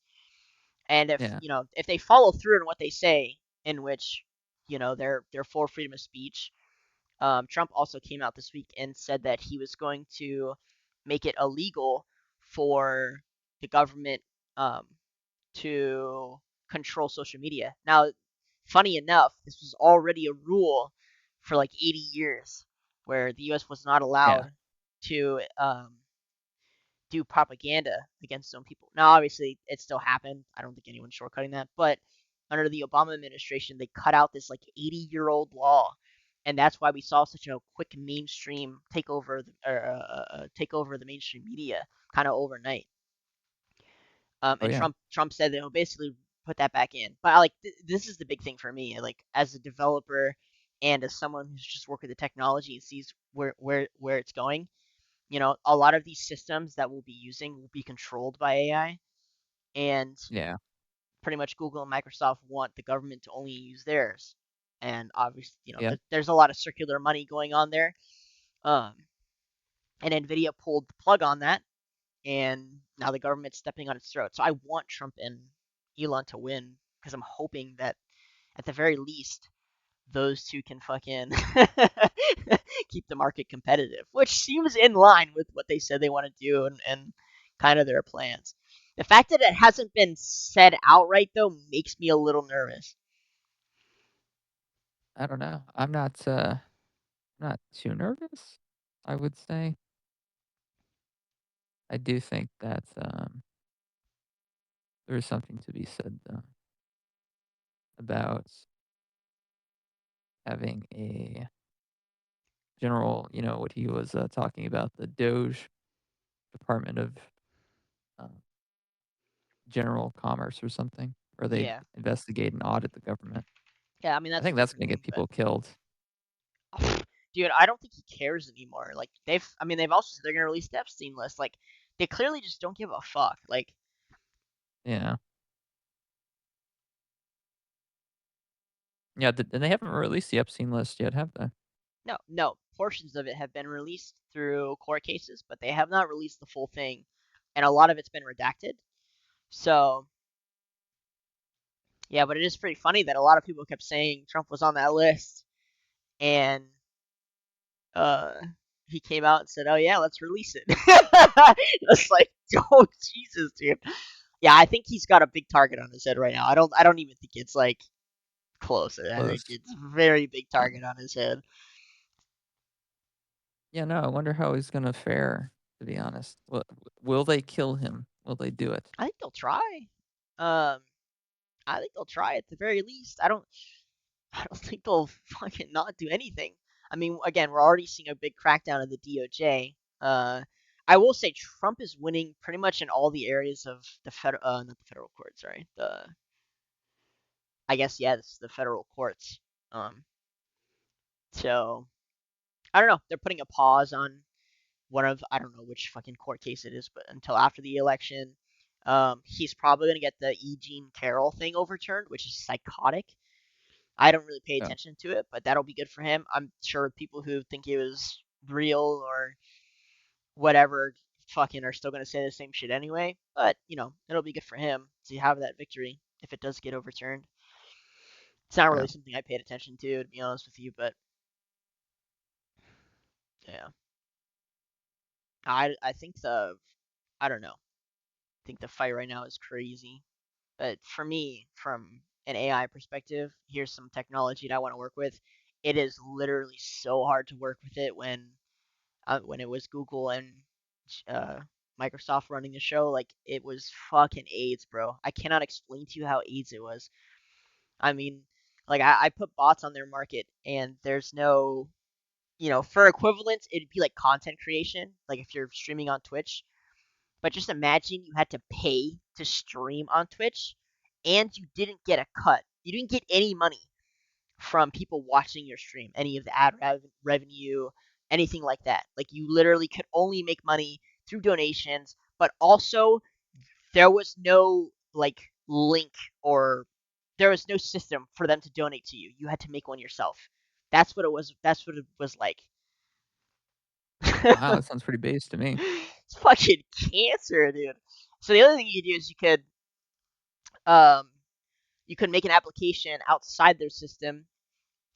And if Yeah, if they follow through in what they say, in which they're for freedom of speech. Trump also came out this week and said that he was going to make it illegal for the government um, to control social media. Now, funny enough, this was already a rule for like 80 years where the U.S. was not yeah, allowed to do propaganda against some people. Now, obviously, it still happened. I don't think anyone's shortcutting that. But under the Obama administration, they cut out this like 80-year-old law, and that's why we saw such a quick mainstream take over the mainstream media kind of overnight. oh And yeah, Trump said that he'll basically put that back in. But I like this is the big thing for me. Like as a developer and as someone who's just worked with the technology and sees where it's going, a lot of these systems that we'll be using will be controlled by AI, and yeah, pretty much Google and Microsoft want the government to only use theirs. And obviously, yeah, there's a lot of circular money going on there. Um, and Nvidia pulled the plug on that, and now the government's stepping on its throat. So I want Trump and Elon to win because I'm hoping that at the very least those two can fucking keep the market competitive, which seems in line with what they said they want to do and kind of their plans. The fact that it hasn't been said outright though makes me a little nervous. I don't know. Not too nervous, I would say. I do think that there is something to be said about having a general, what he was talking about, the Doge Department of uh, General Commerce or something, where they Yeah, investigate and audit the government. yeah. I mean I that's a think that's different going to get thing, but people killed. dude, I don't think he cares anymore. Like they've also said they're gonna release the Epstein list. Like they clearly just don't give a fuck. Like Yeah. Yeah, and they haven't released the Epstein list yet, have they? no, no. Portions of it have been released through court cases, but they have not released the full thing, and a lot of it's been redacted. So yeah, but it is pretty funny that a lot of people kept saying Trump was on that list, and uh, he came out and said, "Oh yeah, let's release it." It's like, oh Jesus, dude. Yeah, I think he's got a big target on his head right now. I don't even think it's like close. I think Close. it's a very big Uh, target on his head. yeah, no, I wonder how he's going to fare, to be honest. Will they kill him? Will they do it? I think they'll try. Um, I think they'll try at the very least. I don't think they'll fucking not do anything. I mean, again, we're already seeing a big crackdown of the DOJ. I will say Trump is winning pretty much in all the areas of the federal, not the federal court, sorry. I guess yeah, this is the federal courts. Um, so I don't know. They're putting a pause on I don't know which fucking court case it is, but until after the election. He's probably gonna get the E. Jean Carroll thing overturned, which is psychotic. I don't really pay No. attention to it, but that'll be good for him. I'm sure people who think it was real or whatever fucking are still gonna say the same shit anyway. But it'll be good for him to have that victory if it does get overturned. It's not Yeah. really something I paid attention to be honest with you, but yeah, I think I don't know. I think the fight right now is crazy. But for me, from an AI perspective, here's some technology that I want to work with. It is literally so hard to work with it when it was Google and Microsoft running the show, like it was fucking AIDS, bro. I cannot explain to you how AIDS it was. I mean, like I put bots on their market, and there's no, for equivalence, it'd be like content creation, like if you're streaming on Twitch. But just imagine you had to pay to stream on Twitch, and you didn't get a cut. You didn't get any money from people watching your stream, any of the revenue, anything like that. Like you literally could only make money through donations, but also there was no like link, or there was no system for them to donate to you. You had to make one yourself. That's what it was. That's what it was like. Wow, that sounds pretty base to me. It's fucking cancer, dude. So the other thing you could do is um you could make an application outside their system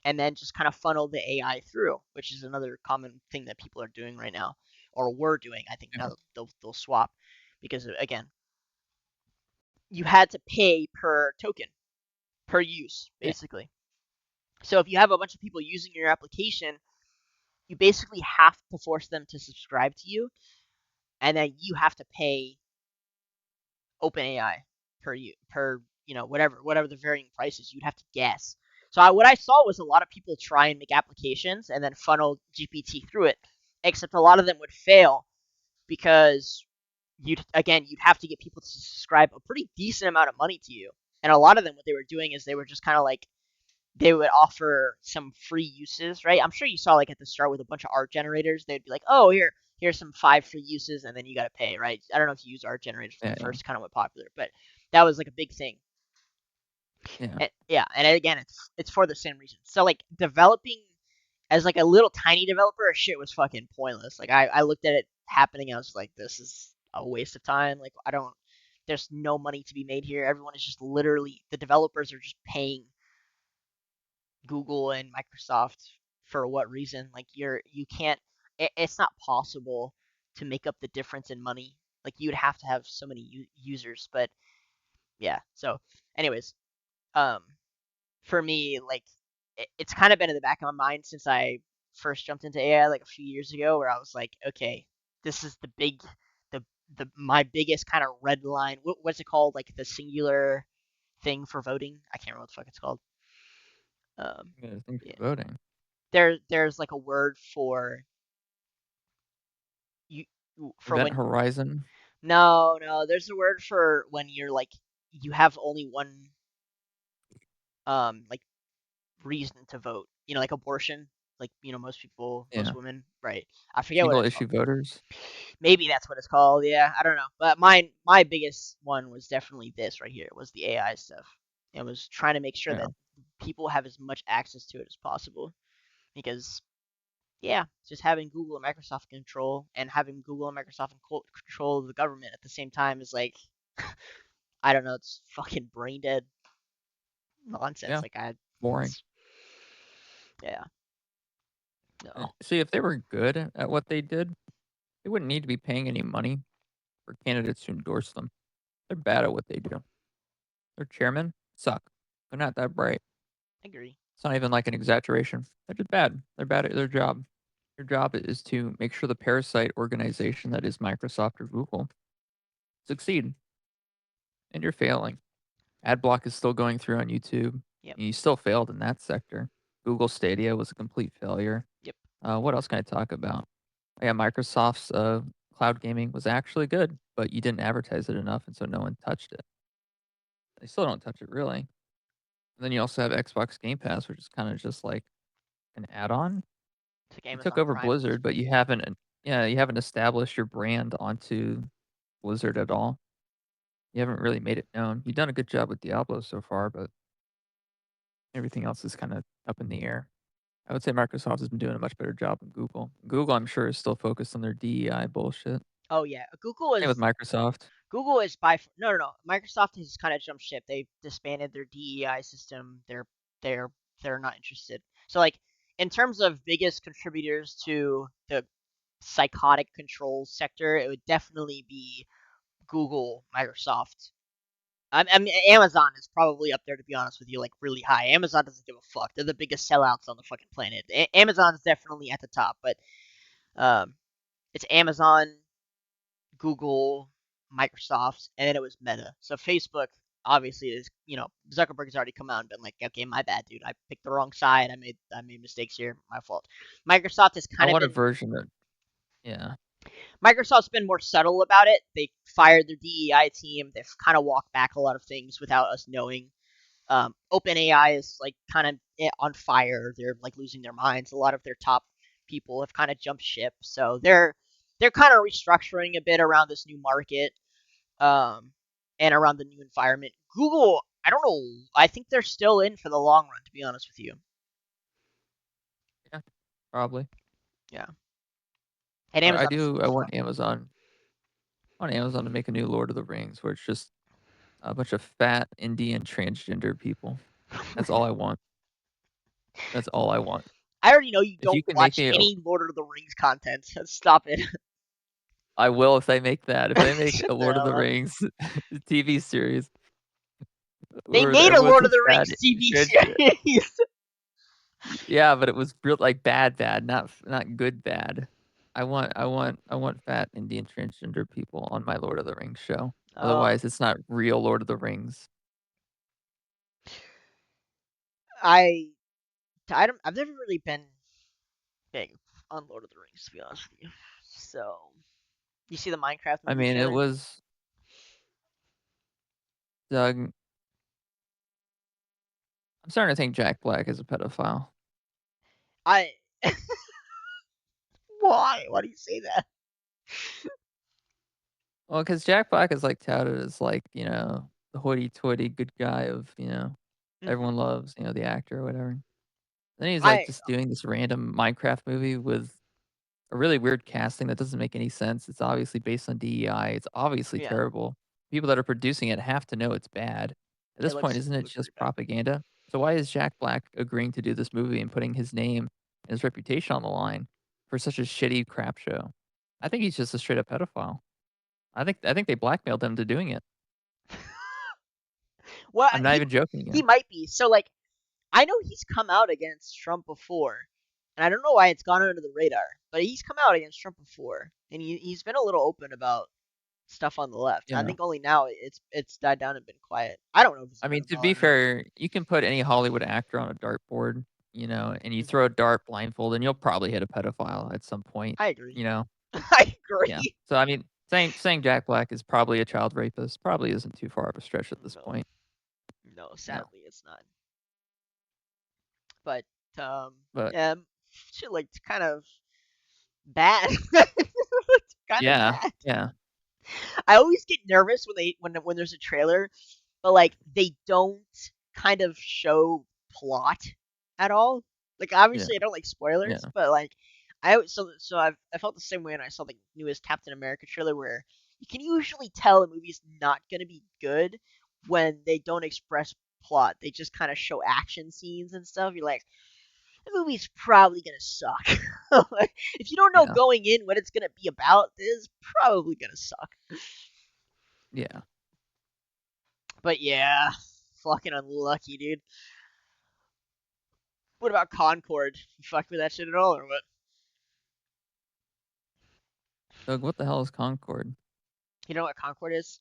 and then just kind of funnel the AI through, which is another common thing that people are doing right now, or were doing. I think Yeah, now they'll swap because again, you had to pay per token, per use, yeah, basically. So if you have a bunch of people using your application, you basically have to force them to subscribe to you, and then you have to pay OpenAI per whatever the varying prices. You'd have to guess. So what I saw was a lot of people try and make applications and then funnel GPT through it, except a lot of them would fail because you'd have to get people to subscribe a pretty decent amount of money to you. And a lot of them, what they were doing is they were just kind of like they would offer some free uses, right? I'm sure you saw like at the start with a bunch of art generators, they'd be like, "Oh, here's some 5 free uses," and then you got to pay, right? I don't know if you use art generators when yeah, they yeah. first kind of went popular, but that was like a big thing. Yeah. And, yeah, and again, it's for the same reason. So like developing as like a little tiny developer, shit was fucking pointless. Like I looked at it happening, and I was like, this is a waste of time. Like I don't. There's no money to be made here. Everyone is just literally the developers are just paying Google and Microsoft for what reason? Like you can't. It's not possible to make up the difference in money. Like you'd have to have so many users. But yeah. So, anyways, um, for me, like it's kind of been in the back of my mind since I first jumped into AI like a few years ago, where I was like, okay, this is the my biggest kind of red line. What's it called? Like the singular thing for voting? I can't remember what the fuck it's called. Yeah, thanks Yeah. for voting. There's like a word for you for Event when Horizon. no, there's a word for when you're like you have only one like reason to vote. Like abortion, like most Yeah. women, right? I forget what Single it's issue called. voters. Maybe that's what it's called. Yeah, I don't know. But my biggest one was definitely this right here. Was the AI stuff. It was trying to make sure Yeah. that people have as much access to it as possible because yeah, just having Google and Microsoft control and having Google and Microsoft in control of the government at the same time is like I don't know, it's fucking brain dead nonsense. Yeah. Like I, Boring. it's yeah, no, See, if they were good at what they did, they wouldn't need to be paying any money for candidates to endorse them. They're bad at what they do. Their chairmen suck. They're not that bright. I agree. It's not even like an exaggeration. They're just bad. They're bad at their job. Your job is to make sure the parasite organization that is Microsoft or Google succeed, and you're failing. Adblock is still going through on YouTube. Yep, You still failed in that sector. Google Stadia was a complete failure. yep. What else can I talk about? Yeah, Microsoft's cloud gaming was actually good, but you didn't advertise it enough, and so no one touched it. They still don't touch it really. And then you also have Xbox Game Pass, which is kind of just like an add-on. It's like You took Amazon over Prime at this Blizzard, but point. you haven't established your brand onto Blizzard at all. You haven't really made it known. You've done a good job with Diablo so far, but everything else is kind of up in the air. I would say Microsoft has been doing a much better job than Google. Google, I'm sure, is still focused on their DEI bullshit. Oh yeah, Google Same with is Microsoft. Google is by no. Microsoft has kind of jumped ship. They've disbanded their DEI system. They're they're not interested. So like in terms of biggest contributors to the psychotic control sector, it would definitely be Google, Microsoft. I mean, Amazon is probably up there to be honest with you, like really high. Amazon doesn't give a fuck. They're the biggest sellouts on the fucking planet. Amazon's definitely at the top, but um, it's Amazon, Google, Microsoft, and then it was Meta. So Facebook obviously is, Zuckerberg has already come out and been like, okay, my bad, dude. I picked the wrong side. I made mistakes here. My fault. Microsoft has I kind of want a been version that yeah. Microsoft's been more subtle about it. They fired their DEI team. They've kind of walked back a lot of things without us knowing. OpenAI is like kind of on fire. They're like losing their minds. A lot of their top people have kind of jumped ship, so they're kind of restructuring a bit around this new market, um, and around the new environment. Google, I don't know. I think they're still in for the long run, to be honest with you. Yeah, probably. Yeah, and I Amazon the same do I as want well. Amazon to make a new Lord of the Rings where it's just a bunch of fat Indian transgender people. That's all I want. That's all I want. I already know you If don't you can make watch me a any Lord of the Rings content. Stop it. I will if they make that. If they make Shut a the Lord of hell the up. Rings TV series They where made a everyone's Lord of just the fat Rings and TV transgender. series. Yeah, but it was real like bad, not good bad. I want fat Indian transgender people on my Lord of the Rings show. um, Otherwise, it's not real Lord of the Rings. I I've never really been big on Lord of the Rings, to be honest with you. So, you see the Minecraft I movie mean, it trailer? was Doug. I'm starting to think Jack Black is a pedophile. I Why? Why do you say that? Well, because Jack Black is like touted as like the hoity-toity good guy of everyone Hmm. loves the actor or whatever. Then he's like I just doing this random Minecraft movie with a really weird casting that doesn't make any sense. It's obviously based on DEI. It's obviously Yeah, terrible. People that are producing it have to know it's bad. At it this point, isn't it looks pretty just bad. propaganda? So why is Jack Black agreeing to do this movie and putting his name and his reputation on the line for such a shitty crap show? I think he's just a straight up pedophile. I think they blackmailed him to doing it. Well, I'm not even joking he you. might be. So like, I know he's come out against Trump before, and I don't know why it's gone under the radar, but he's come out against Trump before, and he's been a little open about stuff on the left. I Yeah. think only now it's died down and been quiet. I don't know if he's a I mean, to be pedophile or not. fair, you can put any Hollywood actor on a dartboard, and you throw Hmm. a dart blindfold, and you'll probably hit a pedophile at some point, I agree. you know? I Yeah. agree. So, I mean, saying Jack Black is probably a child rapist probably isn't too far of a stretch at this No, point. no, No. sadly it's not. But But yeah, shit like kind of bad. It's kind of yeah, bad. yeah, I always get nervous when there's a trailer, but like they don't kind of show plot at all. Like yeah, obviously I don't like yeah, spoilers, but like I felt the same way when I saw the newest Captain America trailer where you can usually tell a movie's not gonna be good when they don't express plot. They just kind of show action scenes and stuff. You're like, the movie's probably gonna suck. Like, if you don't know yeah, going in what it's gonna be about, it's probably gonna suck. yeah. But yeah, fucking unlucky, dude. What about Concord? You fucked with that shit at all, or what? Doug, what the hell is Concord? You know what Concord is?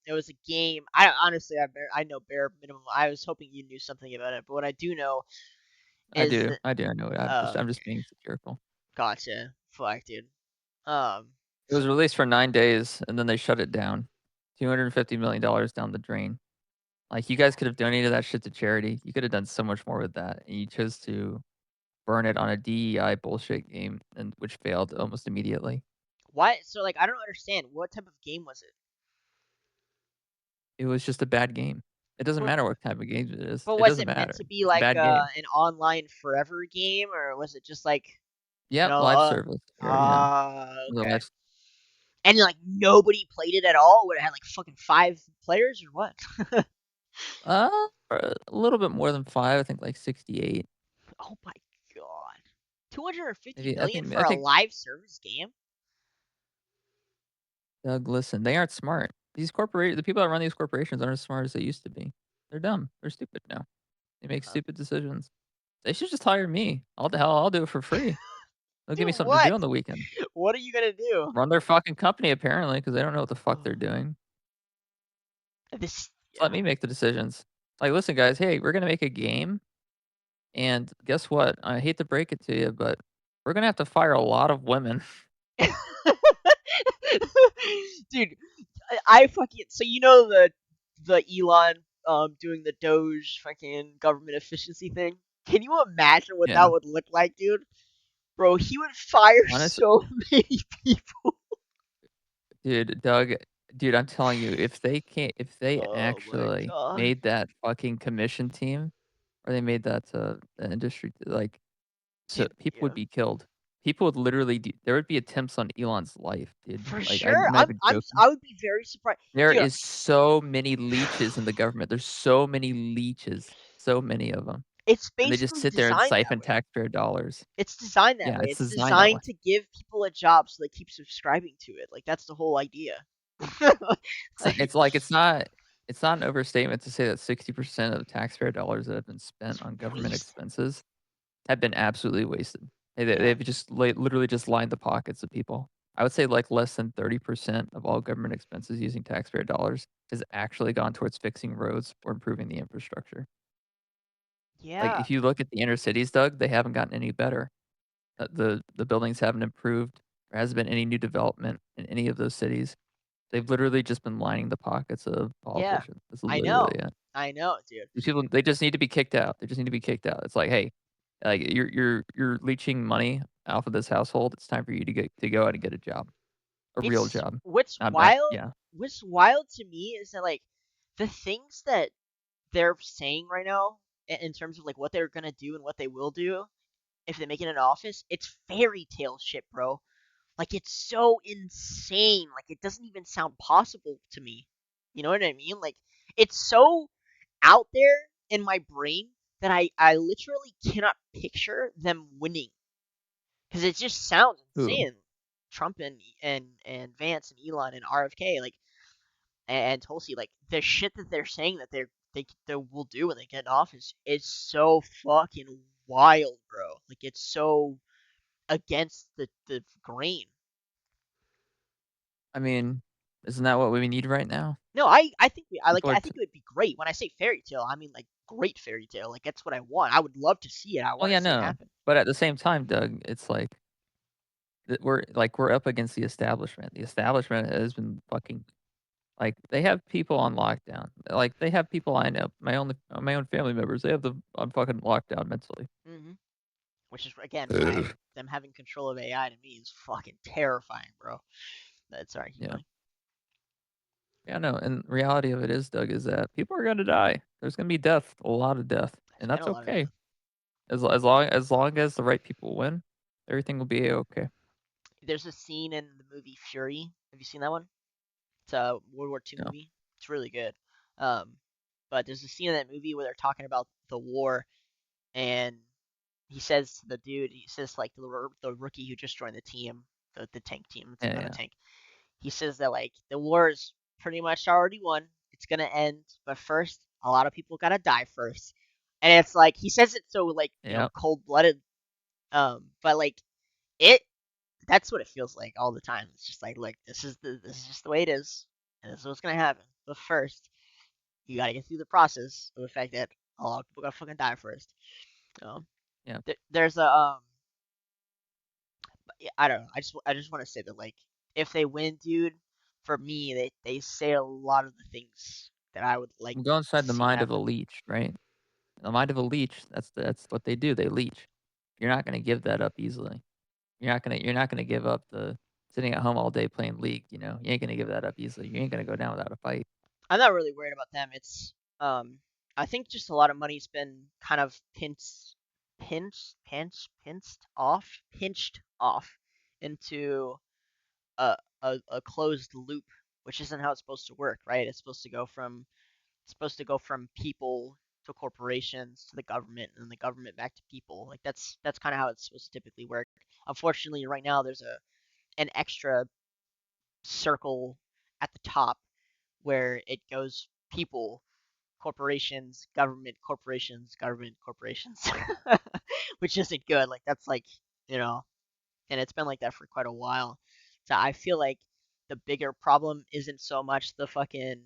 It was a game. I honestly, I know bare minimum. I was hoping you knew something about it, but what I do know is, I know it. I'm okay, just being satirical. gotcha. Fuck, dude. Um, It was released for 9 days, and then they shut it down. $250 million down the drain. Like, you guys could have donated that shit to charity. You could have done so much more with that, and you chose to burn it on a DEI bullshit game, and which failed almost immediately. why? So like, I don't understand. What type of game was it? It was just a bad game. It doesn't But matter what type of game it is. but It was doesn't it meant matter. to be It's a like bad game. an online forever game, or was it just like, you Yep, know, live service. You already know. It was a okay. live And like nobody played it at all. Would it had like fucking 5 players or what? a little bit more than 5, I think, like, 68. Oh my god. 250 Maybe million I for a think live service game? Doug, listen, they aren't smart. The people that run these corporations aren't as smart as they used to be. They're dumb. They're stupid now. They make Uh, stupid decisions. They should just hire me. All the hell, I'll do it for free. They'll give me do something to what? do on the weekend. What are you gonna do? Run their fucking company apparently, because they don't know what the fuck they're doing. This, Just let me make the decisions. Like, "Listen, guys, hey, we're gonna make a game, and guess what? I hate to break it to you, but we're gonna have to fire a lot of women." yeah. Dude, I fucking so you know the Elon doing the Doge fucking government efficiency thing. Can you imagine what Yeah. that would look like, dude? Bro, he would fire Honest so many people. Dude, Doug, dude, I'm telling you, if they Oh my actually god. made that fucking commission team, or they made that, the industry, like, so Dude, people would yeah. be killed. People would literally there would be attempts on Elon's life, dude. For Like, sure. I'm not even joking. I would be very surprised. There Dude, is so many leeches in the government. There's so many leeches, so many of them, it's and they just basically sit there and designed that siphon way. taxpayer dollars. It's designed that Yeah, way. it's It's designed that way. designed to give people a job so they keep subscribing to it. Like that's the whole idea. Like, It's not an overstatement to say that 60% of taxpayer dollars that have been spent it's on government wasted. expenses have been absolutely wasted. Yeah. They've just literally just lined the pockets of people. I would say, like, less than 30% of all government expenses using taxpayer dollars has actually gone towards fixing roads or improving the infrastructure. Like, Yeah. if you look at the inner cities, Doug, they haven't gotten any better. The buildings haven't improved. There hasn't been any new development in any of those cities. They've literally just been lining the pockets of Yeah. politicians. That's I literally know. it. I know, dude. These people, they just need to be kicked out. They just need to be kicked out. It's like, "Hey, like, you're leeching money off of this household. It's time for you to go out and get a job, a real It's job." what's I wild. yeah. What's wild to me is that like the things that they're saying right now in terms of like what they're gonna do and what they will do if they make it an office, it's fairy tale shit, bro. Like it's so insane. Like it doesn't even sound possible to me. You know what I mean? Like it's so out there in my brain that I literally cannot picture them winning because it just sounds Who? insane. Trump and Vance and Elon and RFK like and Tulsi like the shit that they're saying that they will do when they get in office is so fucking wild, bro. Like it's so against the grain. I mean, isn't that what we need right now? No, I think People are I t think it would be great. When I say fairy tale, I mean like great fairy tale. Like that's what I want. I would love to see it. I well, want to yeah, see it no. happen. But at the same time, Doug, it's like we're up against the establishment. The establishment has been fucking like, they have people on lockdown. Like, they have people I know, my own family members, they have them on fucking lockdown mentally. Hmm. Which is again why Ugh. them having control of AI to me is fucking terrifying, bro. That's sorry, keep Yeah. going. Yeah, no, and reality of it is, Doug, is that people are gonna die. There's gonna be death, a lot of death, There's and been that's a lot of okay. death. As long as the right people win, everything will be okay. There's a scene in the movie Fury. Have you seen that one? It's a World War II Yeah. movie. It's really good. Um, but there's a scene in that movie where they're talking about the war, and he says to the dude, he says like the rookie who just joined the team, the tank team, the team Yeah, on the yeah. tank. He says that like the war is pretty much already won. It's gonna end, but first, a lot of people gotta die first. And it's like he says it so like Yeah. cold blooded. But like it, that's what it feels like all the time. It's just like, look, this is just the way it is, and this is what's gonna happen. But first, you gotta get through the process of the fact that a lot of people gotta fucking die first. Um, Yeah. there's a yeah, I don't know. I just want to say that like if they win, dude, for me they say a lot of the things that I would like We go to inside the see mind of a happen. leech, right? The mind of a leech, that's what they do, they leech. You're not gonna give that up easily. You're not gonna give up the sitting at home all day playing League, you know? You ain't gonna give that up easily. You ain't gonna go down without a fight. I'm not really worried about them. It's I think just a lot of money's been kind of pinched off into a closed loop, which isn't how it's supposed to work, right? It's supposed to go from people to corporations to the government and the government back to people. Like that's kind of how it's supposed to typically work. Unfortunately, right now there's a an extra circle at the top where it goes people, corporations, government, corporations, which isn't good. Like that's like you know and it's been like that for quite a while. So I feel like the bigger problem isn't so much the fucking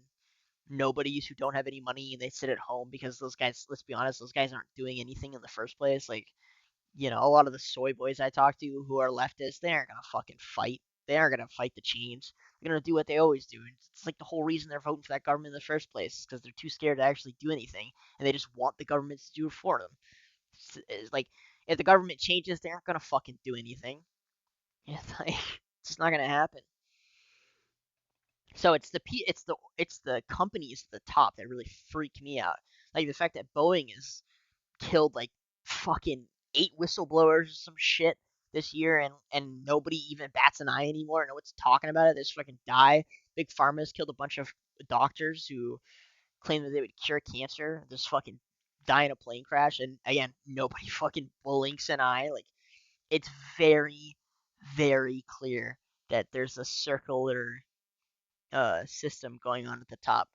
nobodies who don't have any money and they sit at home because those guys, let's be honest, those guys aren't doing anything in the first place. Like, a lot of the soy boys I talk to who are leftists, they aren't gonna fucking fight. They aren't gonna fight the change. They're gonna do what they always do. It's like the whole reason they're voting for that government in the first place is because they're too scared to actually do anything, and they just want the government to do it for them. It's like if the government changes, they aren't gonna fucking do anything. It's like it's just not gonna happen. So it's the companies at the top that really freak me out. Like the fact that Boeing has killed like fucking 8 whistleblowers or some shit this year, and nobody even bats an eye anymore. No one's talking about it. They just fucking die. Big Pharma's killed a bunch of doctors who claim that they would cure cancer. Just fucking die in a plane crash, and again, nobody fucking blinks an eye. Like it's very, very clear that there's a circular system going on at the top,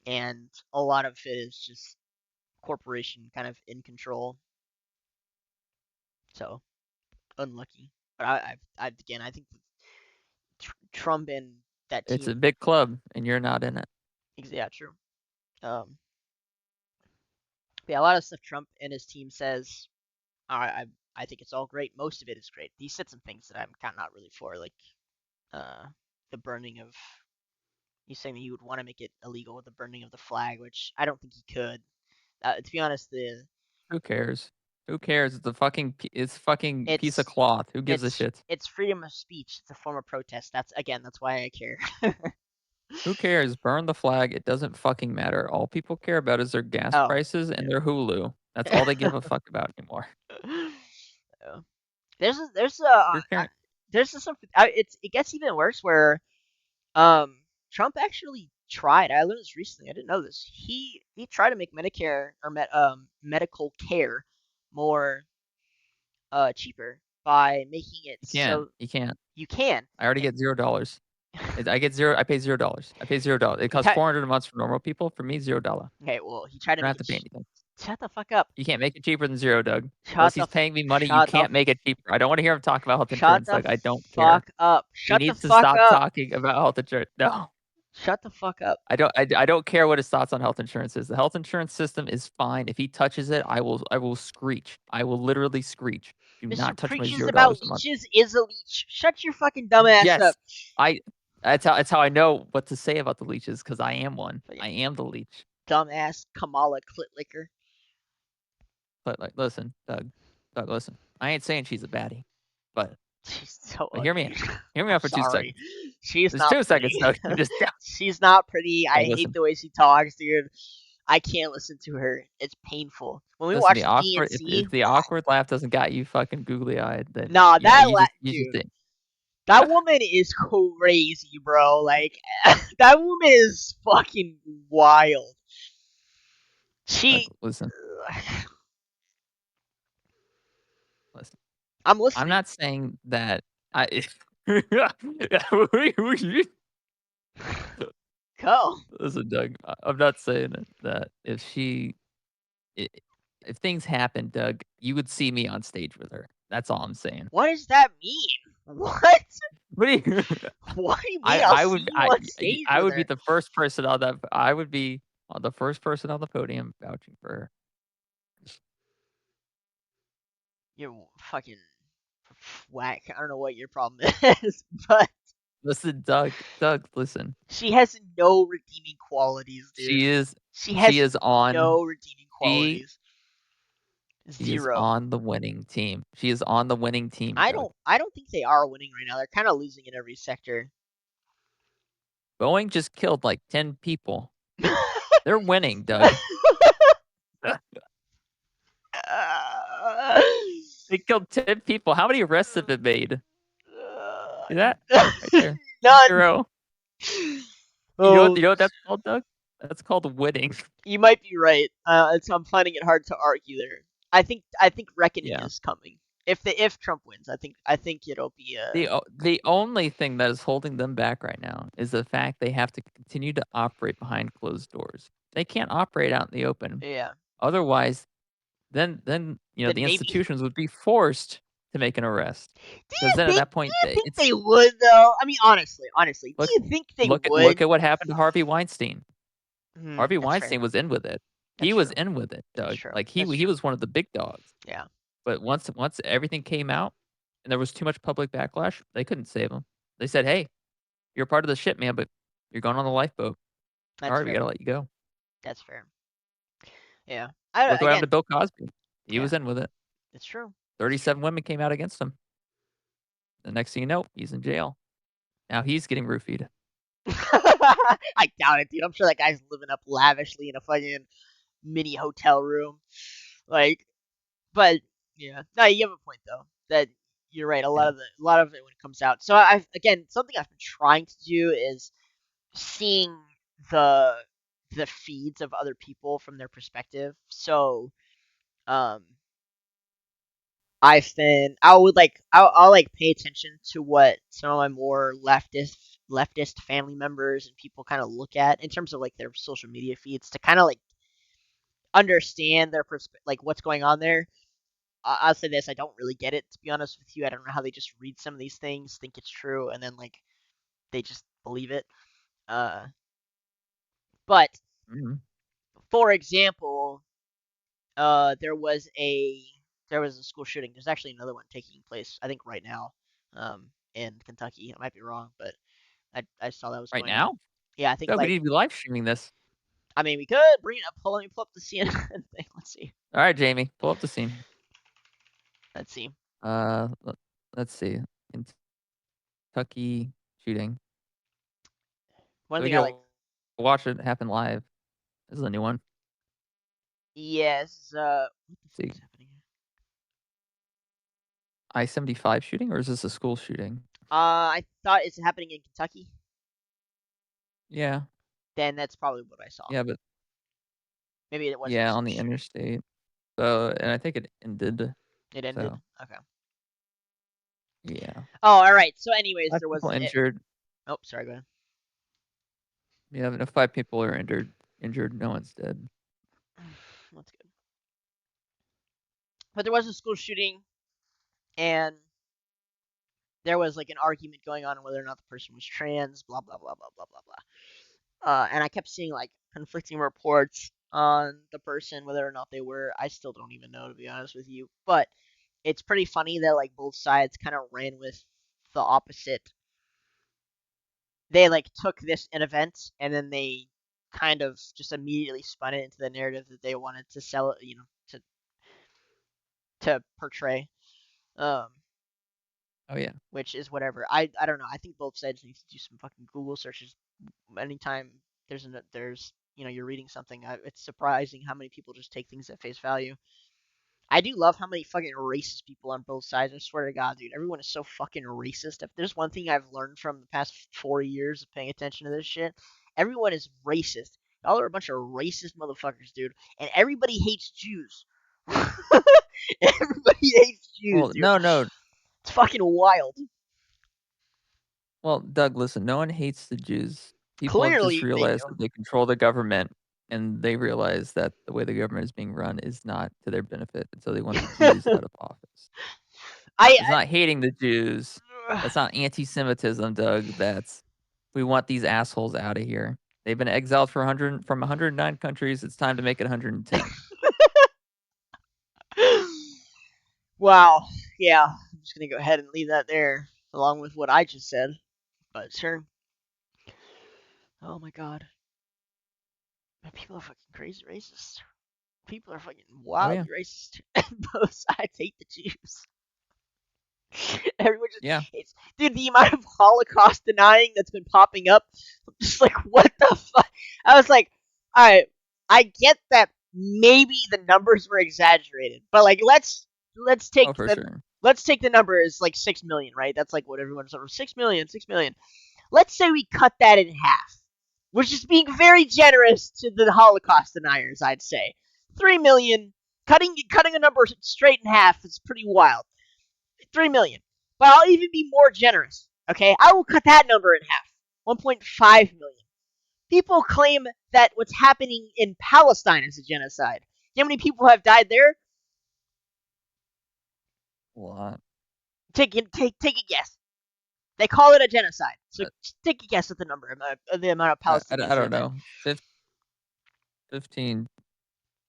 and a lot of it is just corporation kind of in control. So unlucky. But again, I think Trump and that It's a team. big club, and you're not in it. Yeah, true. Um, yeah, a lot of stuff Trump and his team says. I think it's all great. Most of it is great. He said some things that I'm kind of not really for, like uh, the burning of. He's saying that he would want to make it illegal with the burning of the flag, which I don't think he could. To be honest, Who cares? Who cares? It's fucking piece of it's cloth. Who gives a it's shit? it's freedom of speech. It's a form of protest. That's why I care. Who cares? Burn the flag. It doesn't fucking matter. All people care about is their gas Oh, prices and their Hulu. That's all they give a fuck about anymore. yeah. There's a, If you're caring, some it gets even worse where Trump actually tried. I learned this recently. I didn't know this. He tried to make Medicare or medical care more cheaper by making it you can't. so You can't. you can. I already And get $0. I get zero. I pay $0. I pay $0. It he costs tried. 400 a month for normal people. For me, $0. Okay, well, he tried to I don't make have it. to pay anything. Shut the fuck up. You can't make it cheaper than 0, Doug. Unless Shut the he's paying me money, you shut the can't make it cheaper. I don't want to hear him talk about health shut insurance, the Doug. I don't care. fuck up. He Shut the needs to fuck stop up. talking about health insurance. No. Shut the fuck up. I don't care what his thoughts on health insurance is. The health insurance system is fine. If he touches it, I will screech. I will literally screech. Do Mr. not touch my Preaches about $0 a month. leeches is a leech. Shut your fucking dumb ass Yes. up. I that's how I know what to say about the leeches, because I am one. I Fucking am the leech. dumbass Kamala Clitlicker. But like listen, Doug, listen. I ain't saying she's a baddie. But She's so hear me ugly. out. Hear me I'm out for 2 sorry. seconds. She's Just not 2 pretty. seconds, Doug. Just She's not pretty. I Doug, hate listen. the way she talks, dude. I can't listen to her. It's painful. When we Listen, watched the the awkward DNC, if the awkward laugh doesn't got you fucking googly eyed, then nah, yeah, you just dude, did. that woman is crazy, bro. Like that woman is fucking wild. Doug, She, listen. Listen. I'm I'm listening. not saying that I Go. Listen, Doug, I'm not saying that I if things happen, Doug, you would see me on stage with her. That's all I'm saying. What does that mean? What? What do you What do you mean? I'll see you on stage I with would be her. the first person on that I would be the first person on the podium vouching for her. You're fucking whack. I don't know what your problem is, but Listen, Doug, listen. she has no redeeming qualities, dude. She is She she has is on no redeeming she qualities. she is Zero. on the winning team. She is on the winning team, Doug. I don't think they are winning right now. They're kind of losing in every sector. Boeing just killed like 10 people. They're winning, Doug. They killed 10 people. How many arrests have been made? See that? Right there. None. 0. Oh, You know what that's called, Doug? That's called winning. you might be right. I'm finding it hard to argue there. I think reckoning Yeah. is coming. If Trump wins, I think it'll be The only thing that is holding them back right now is the fact they have to continue to operate behind closed doors. They can't operate out in the open. yeah. Otherwise, then Then the maybe institutions would be forced to make an arrest. Do Because you then at think? that Do point, you think it's they would though? I mean, honestly, do look you think they look would? at what happened to Harvey Weinstein. Harvey That's fair. Weinstein was in with it. That's He was true. in with it, That's Doug. true. Like, That's he true. was one of the big dogs. Yeah, But once everything came out and there was too much public backlash, they couldn't save him. They said, "Hey, you're part of the ship, man, but you're going on the lifeboat. that's Alright, we fair. gotta let you go." That's fair. Yeah. I Look what happened to again. Bill Cosby. He Yeah, was in with it. it's true. It's true. 37 women came out against him. The next thing you know, he's in jail. Now he's getting roofied. I doubt it, dude. I'm sure that guy's living up lavishly in a fucking mini hotel room. Like, but yeah, no, you have a point though. That you're right. Yeah. A lot of it when it comes out. So I again, something I've been trying to do is seeing the the feeds of other people from their perspective. So um, I'll like pay attention to what some of my more leftist family members and people kind of look at in terms of like their social media feeds to kind of like understand their like what's going on there. I'll say this: I don't really get it, to be honest with you. I don't know how they just read some of these things, think it's true, and then like they just believe it. Uh, but Mhm. for example, there was a school shooting. There's actually another one taking place, I think, right now, in Kentucky. I might be wrong, but I saw that was Right going on. now? Yeah, I think Doug, we like need to be live streaming this. I mean we could bring it up. Hold on, let me pull up the CNN thing. Let's see. Alright, Jamie, pull up the scene. Let's see. Let's see. Kentucky shooting. One So we thing I like. can watch it happen live. This is a new one. Yes. What the fuck See, is happening here? I-75 shooting, or is this a school shooting? I thought it's happening in Kentucky. Yeah. Then that's probably what I saw. Yeah, but Maybe it wasn't a yeah, on school the shooting. interstate. So, and I think it ended. It ended. So, Okay. yeah. Oh, all right. So, anyways, 5 there was. people injured. Oh, sorry. Go ahead. Yeah, if 5 people are injured, no one's dead. That's good. But there was a school shooting, and there was like an argument going on whether or not the person was trans. Blah blah blah blah blah blah blah. And I kept seeing like conflicting reports on the person, whether or not they were. I still don't even know, to be honest with you. But it's pretty funny that like both sides kind of ran with the opposite. They like took this an event and then they kind of just immediately spun it into the narrative that they wanted to sell it, to portray. Um, Oh, yeah. which is whatever. I don't know. I think both sides need to do some fucking Google searches. Anytime there's you're reading something, it's surprising how many people just take things at face value. I do love how many fucking racist people on both sides. I swear to God, dude, everyone is so fucking racist. If there's one thing I've learned from the past 4 years of paying attention to this shit, everyone is racist. Y'all are a bunch of racist motherfuckers, dude. And everybody hates Jews. Everybody hates Jews, Well, dude. no. It's fucking wild. Well, Doug, listen, no one hates the Jews. People have just Clearly, they realized do. that they control the government, and they realize that the way the government is being run is not to their benefit, and so they want the Jews out of office. I, It's not hating the Jews. I That's not anti-Semitism, Doug. That's we want these assholes out of here. They've been exiled for 100 from 109 countries. It's time to make it 110. wow. Yeah, I'm just gonna go ahead and leave that there, along with what I just said. But sure. Oh my God. People are fucking crazy racist. People are fucking Oh, yeah. wildly racist. Both sides hate the Jews. Everyone just Yeah. it's dude, the amount of Holocaust denying that's been popping up. I'm just like, what the fuck? I was like, alright, I get that maybe the numbers were exaggerated, but like let's Oh, take for the sure. let's take the number as like 6 million, right? That's like what everyone's over 6 million, 6 million. Let's say we cut that in half, which is being very generous to the Holocaust deniers, I'd say. 3 million, cutting a number straight in half is pretty wild. 3 million. But I'll even be more generous. Okay, I will cut that number in half. 1.5 million. People claim that what's happening in Palestine is a genocide. You know how many people have died there? A lot. Take a guess. They call it a genocide. So Uh, take a guess at the number of the amount of I Palestinians that are don't dead. know. 15.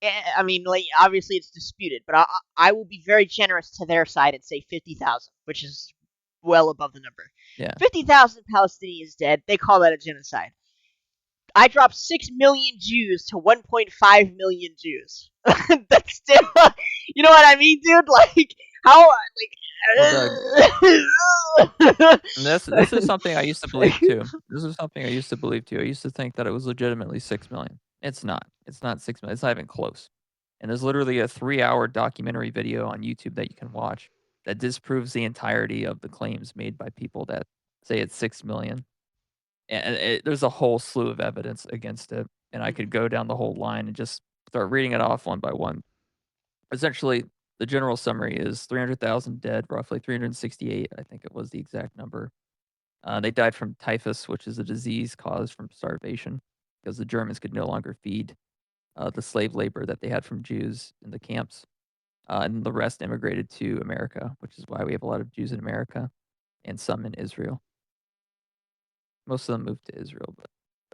I mean, like, obviously it's disputed, but I will be very generous to their side and say 50,000, which is well above the number. Yeah. 50,000 Palestinians dead. They call that a genocide. I dropped 6 million Jews to 1.5 million Jews. That's still, you know what I mean, dude? Like, how, Well, Doug, and this is something I used to believe like, too. This is something I used to believe too. I used to think that it was legitimately 6 million. It's not. It's not 6 million. It's not even close. And there's literally a 3-hour documentary video on YouTube that you can watch that disproves the entirety of the claims made by people that say it's 6 million. And there's a whole slew of evidence against it. And I could go down the whole line and just start reading it off one by one. Essentially, the general summary is 300,000 dead, roughly 368, I think it was the exact number. They died from typhus, which is a disease caused from starvation because the Germans could no longer feed the slave labor that they had from Jews in the camps. And the rest immigrated to America, which is why we have a lot of Jews in America and some in Israel. Most of them moved to Israel, but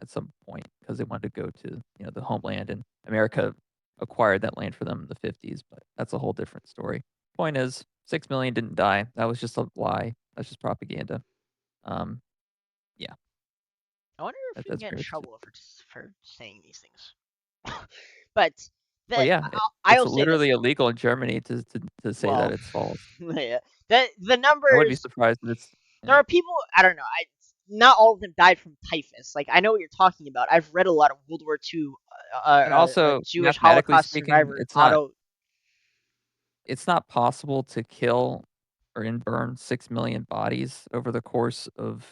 at some point because they wanted to go to the homeland, and America acquired that land for them in the 50s. But that's a whole different story. Point is, 6 million didn't die. That was just a lie. That's just propaganda. Um, yeah, I wonder if we can that's get in pretty much it. trouble for saying these things. But Well, the yeah, I'll it's say this literally though. illegal in Germany to say that Well, it's false. yeah, the I wouldn't be numbers. surprised if it's There yeah. are people. I don't know. Not all of them died from typhus. Like, I know what you're talking about. I've read a lot of World War II And also, Jewish mathematically Holocaust speaking, survivor auto. it's not possible to kill or burn 6 million bodies over the course of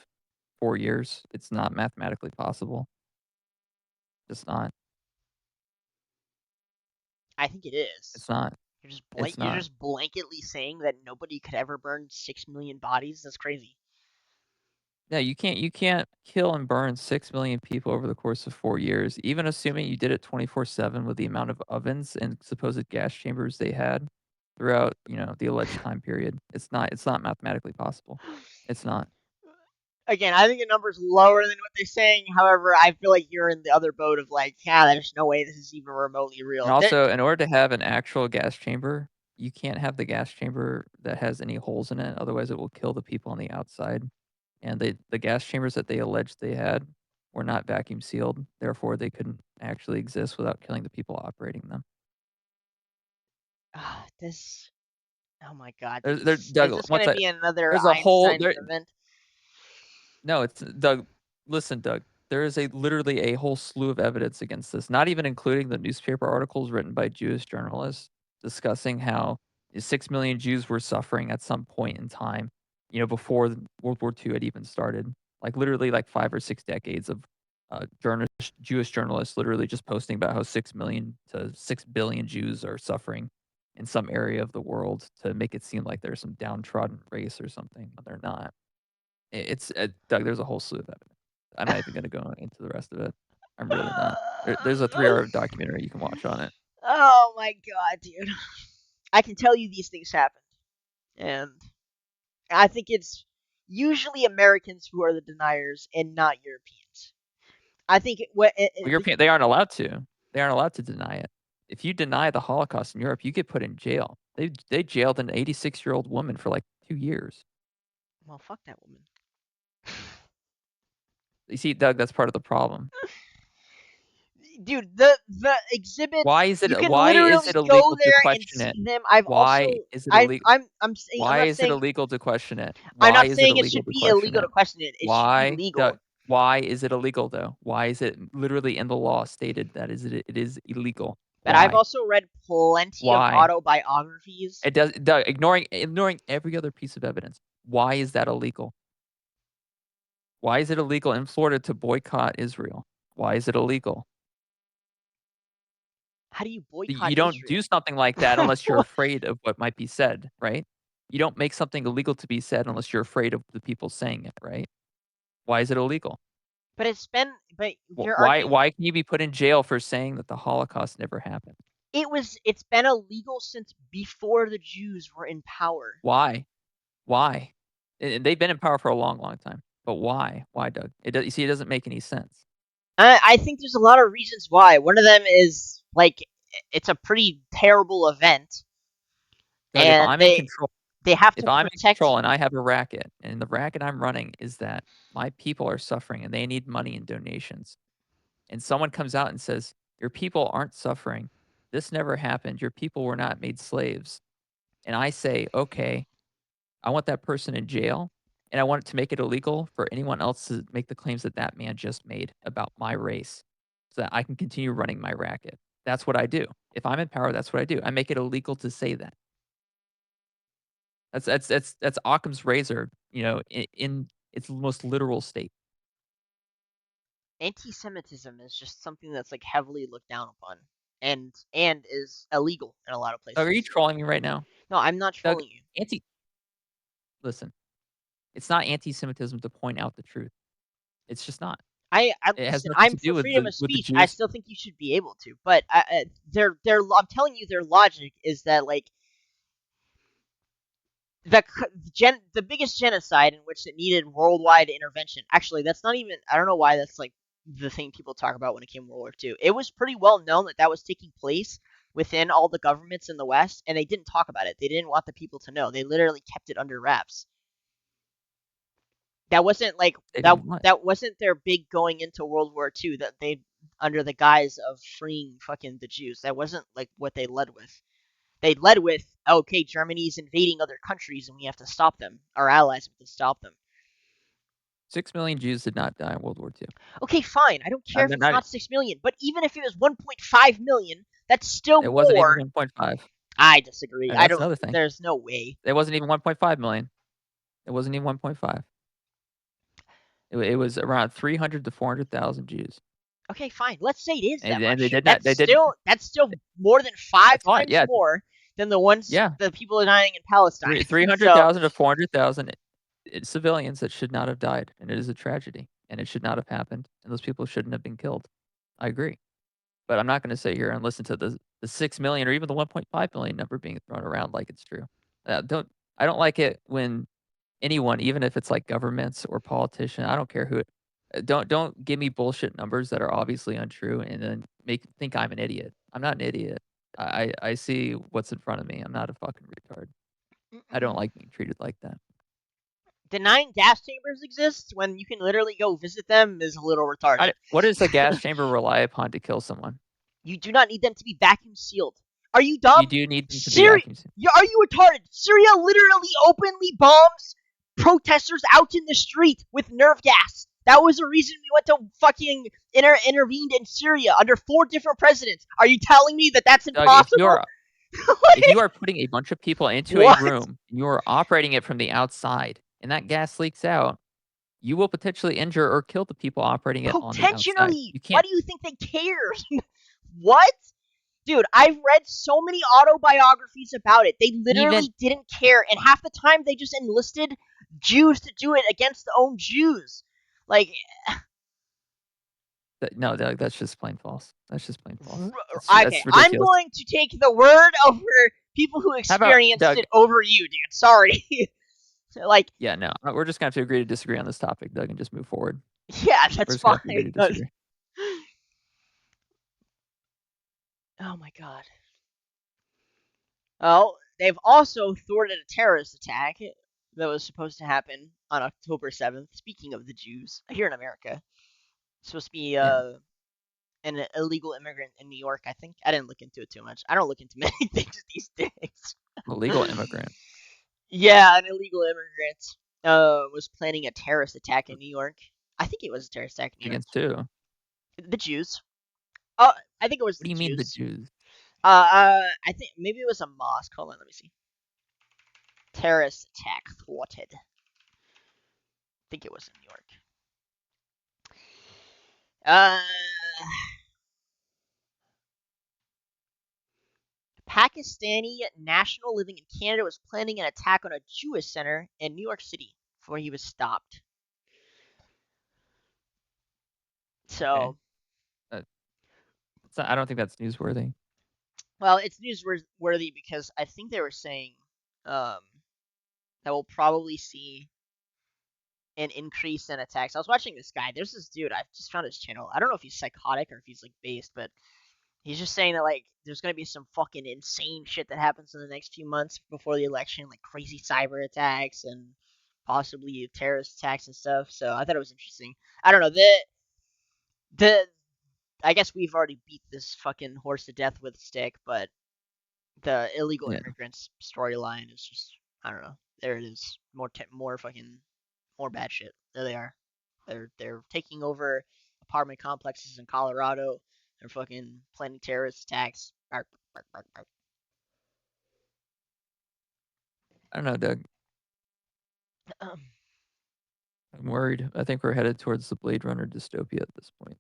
4 years. It's not mathematically possible. It's not. I think it is. It's not. It's You're not. just blanketly saying that nobody could ever burn 6 million bodies. That's crazy. Yeah, you can't kill and burn 6 million people over the course of 4 years, even assuming you did it 24/7 with the amount of ovens and supposed gas chambers they had throughout, the alleged time period. It's not mathematically possible. It's not. Again, I think the number's lower than what they're saying. However, I feel like you're in the other boat of like, yeah, there's no way this is even remotely And real. also, in order to have an actual gas chamber, you can't have the gas chamber that has any holes in it, otherwise it will kill the people on the outside. And the gas chambers that they alleged they had were not vacuum sealed, therefore they couldn't actually exist without killing the people operating them. This. Oh my god, dude. There's there Is Doug, this once gonna I be another there's a whole Einstein there event? no, it's Doug, listen, Doug, there is literally a whole slew of evidence against this, not even including the newspaper articles written by Jewish journalists discussing how 6 million Jews were suffering at some point in time, before World War II had even started. Like, literally, like, 5 or 6 decades of, Jewish journalists literally just posting about how 6 million to 6 billion Jews are suffering in some area of the world to make it seem like there's some downtrodden race or something, but they're not. It's Doug, there's a whole slew of evidence. I'm not even gonna go into the rest of it. I'm really not. There's a 3-hour documentary you can watch on it. Oh my god, dude. I can tell you these things happened, and I think it's usually Americans who are the deniers and not Europeans. I think Well, European they aren't allowed to. They aren't allowed to deny it. If you deny the Holocaust in Europe, you get put in jail. They jailed an 86-year-old woman for, like, 2 years. well, fuck that woman. You see, Doug, that's part of the problem. Dude, the exhibits, you can Why is it literally go illegal to there and question see it? them. I've also Why is it illegal? I'm saying Why is it illegal to question it? I'm Why not is it saying it illegal should to be question illegal to it? question it. It should be Why, legal. Doug? Why is it illegal though? Why is it literally in the law stated that it is illegal? But I've Why? also read plenty of Why? autobiographies. It does, Doug, ignoring every other piece of evidence. Why is that illegal? Why is it illegal in Florida to boycott Israel? Why is it illegal? How do you You boycott don't do Israel? something like that unless you're afraid of what might be said, right? You don't make something illegal to be said unless you're afraid of the people saying it, right? Why is it illegal? but you're Why arguing why can you be put in jail for saying that the Holocaust never happened? it's been illegal since before the Jews were in power. Why? Why? They've been in power for a long, long time. But why? Why, Doug? You see, it doesn't make any sense. I think there's a lot of reasons why. One of them is like it's a pretty terrible event, Doug, if and I'm in control they have if to I'm in protect. control and I have a racket, and the racket I'm running is that my people are suffering and they need money and donations, and someone comes out and says, "Your people aren't suffering. This never happened. Your people were not made slaves." And I say, "Okay, I want that person in jail, and I want it to make it illegal for anyone else to make the claims that that man just made about my race so that I can continue running my racket." That's what I do. If I'm in power, that's what I do. I make it illegal to say that. That's Occam's razor, in its most literal state. Anti-Semitism is just something that's like heavily looked down upon, and is illegal in a lot of Doug, are you places. trolling me right now? No, I'm not Doug, trolling you. anti listen, it's not anti-Semitism to point out the truth. It's just not. I It has listen. nothing I'm to for do with freedom the of with the speech. I Jews. still think you should be able to, but I'm telling you, their logic is that like the biggest genocide in which it needed worldwide intervention. Actually, that's not even. I don't know why that's like the thing people talk about when it came to World War II. It was pretty well known that that was taking place within all the governments in the West, and they didn't talk about it. They didn't want the people to know. They literally kept it under wraps. That wasn't like They that. didn't what? That wasn't their big going into World War II. That they under the guise of freeing fucking the Jews. That wasn't like what they led with. They led with, okay, Germany's invading other countries and we have to stop them. Our allies have to stop them. 6 million Jews did not die in World War II. Okay, fine. I don't care if They're it's not not 6 million, but even if it was 1.5 million, that's still it wasn't even more. 1.5. I disagree. I That's don't. another thing. There's no way. It wasn't even 1.5 million. It wasn't even 1.5. It was around 300 to 400,000 Jews. Okay, fine. Let's say it is that And they much. did not That's still more than five that's a lot, times yeah, more than the ones yeah. the people are dying in Palestine. Three hundred So thousand to 400,000 civilians that should not have died, and it is a tragedy, and it should not have happened, and those people shouldn't have been killed. I agree, but I'm not gonna sit here and listen to the 6 million or even the 1.5 million number being thrown around like it's true. Don't I don't like it when anyone, even if it's like governments or politician, I don't care who it don't give me bullshit numbers that are obviously untrue and then think I'm an idiot. I'm not an idiot. I see what's in front of me. I'm not a fucking retard. I don't like being treated like that. denying gas chambers exist when you can literally go visit them is a little retarded. What does a gas chamber rely upon to kill someone? You do not need them to be vacuum sealed. Are you You dumb? do need them to be Syria, vacuum sealed. are you retarded? Syria literally openly bombs protesters out in the street with nerve gas. That was the reason we went to fucking intervened in Syria under 4 different presidents. Are you telling me that that's Doug, impossible? if you are putting a bunch of people into a What? room, you are operating it from the outside, and that gas leaks out, you will potentially injure or kill the people operating it on the outside. Potentially. You Why can't do you think they care? What? Dude, I've read so many autobiographies about it. They even literally didn't care, and half the time they just enlisted Jews to do it against their own Jews. Like, no, that's just plain false. That's just plain false. okay, That's I'm ridiculous. going to take the word over people who How about experienced Doug? it over you, dude. Sorry. Like, Yeah, no, we're just gonna have to agree to disagree on this topic, Doug, and just move forward. yeah, We're that's just gonna fine. have to agree to disagree. Oh my god. Oh, they've also thwarted a terrorist attack that was supposed to happen on October 7th. Speaking of the Jews here in America, it's supposed to be Yeah, an illegal immigrant in New York. I think I didn't look into it too much. I don't look into many things these days. illegal immigrant Yeah, an illegal immigrant was planning a terrorist attack in New York. I think it was a terrorist attack in New York. against who? The Jews. Uh, I think it was What do the you mean the Jews. Jews? I think maybe it was a mosque. Hold on, let me see. Terrorist attack thwarted. I think it was in New York. Uh, Pakistani national living in Canada was planning an attack on a Jewish center in New York City before he was stopped. Okay, So, uh, I don't think that's newsworthy. well, it's newsworthy because I think they were saying, um, that we'll probably see an increase in attacks. I was watching this guy. There's this dude. I just found his channel. I don't know if he's psychotic or if he's like based, but he's just saying that like there's gonna be some fucking insane shit that happens in the next few months before the election, like crazy cyber attacks and possibly terrorist attacks and stuff. So I thought it was interesting. I don't know the I guess we've already beat this fucking horse to death with a stick, but the illegal Yeah. immigrants storyline is just I don't know. There it is. More fucking more bad shit. There they are. They're taking over apartment complexes in Colorado. They're fucking planning terrorist attacks. Bark, bark, bark, bark. I don't know, Doug. Um, I'm worried. I think we're headed towards the Blade Runner dystopia at this point.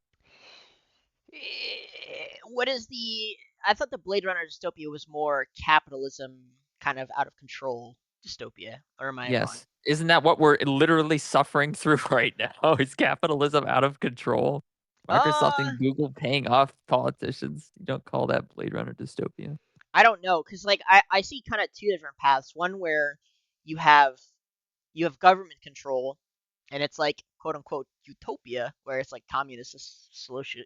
what is the? I thought the Blade Runner dystopia was more capitalism, kind of out of control dystopia. Or am I wrong? Yes. Isn't that what we're literally suffering through right now? Is capitalism out of control? Microsoft Uh, and Google paying off politicians. You don't call that Blade Runner dystopia. I don't know, cause like I see kind of two different paths. One where you have you have government control, and it's like quote unquote utopia, where it's like communist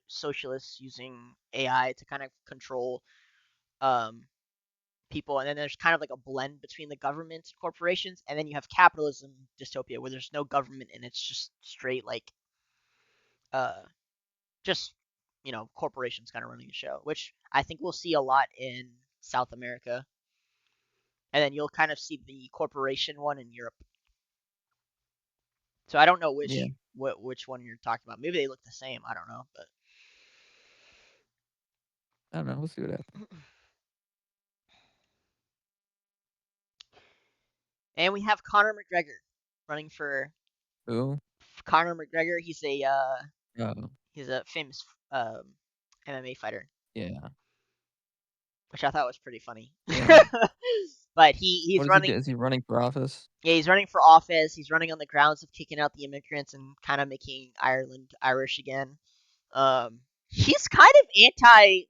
socialists using AI to kind of control um, people, and then there's kind of like a blend between the government and corporations, and then you have capitalism dystopia, where there's no government and it's just straight like uh, just corporations kind of running the show, which I think we'll see a lot in South America, and then you'll kind of see the corporation one in Europe. So I don't know Yeah. which one you're talking about. Maybe they look the same. I don't know, but I don't know. We'll see what happens. and we have Conor McGregor running for Who? Conor McGregor. Oh, He's a famous um, MMA fighter, yeah. which I thought was pretty funny. Yeah. But What he's is he doing? running. Is he running for office? Yeah, he's running for office. He's running on the grounds of kicking out the immigrants and kind of making Ireland Irish again. He's kind of anti.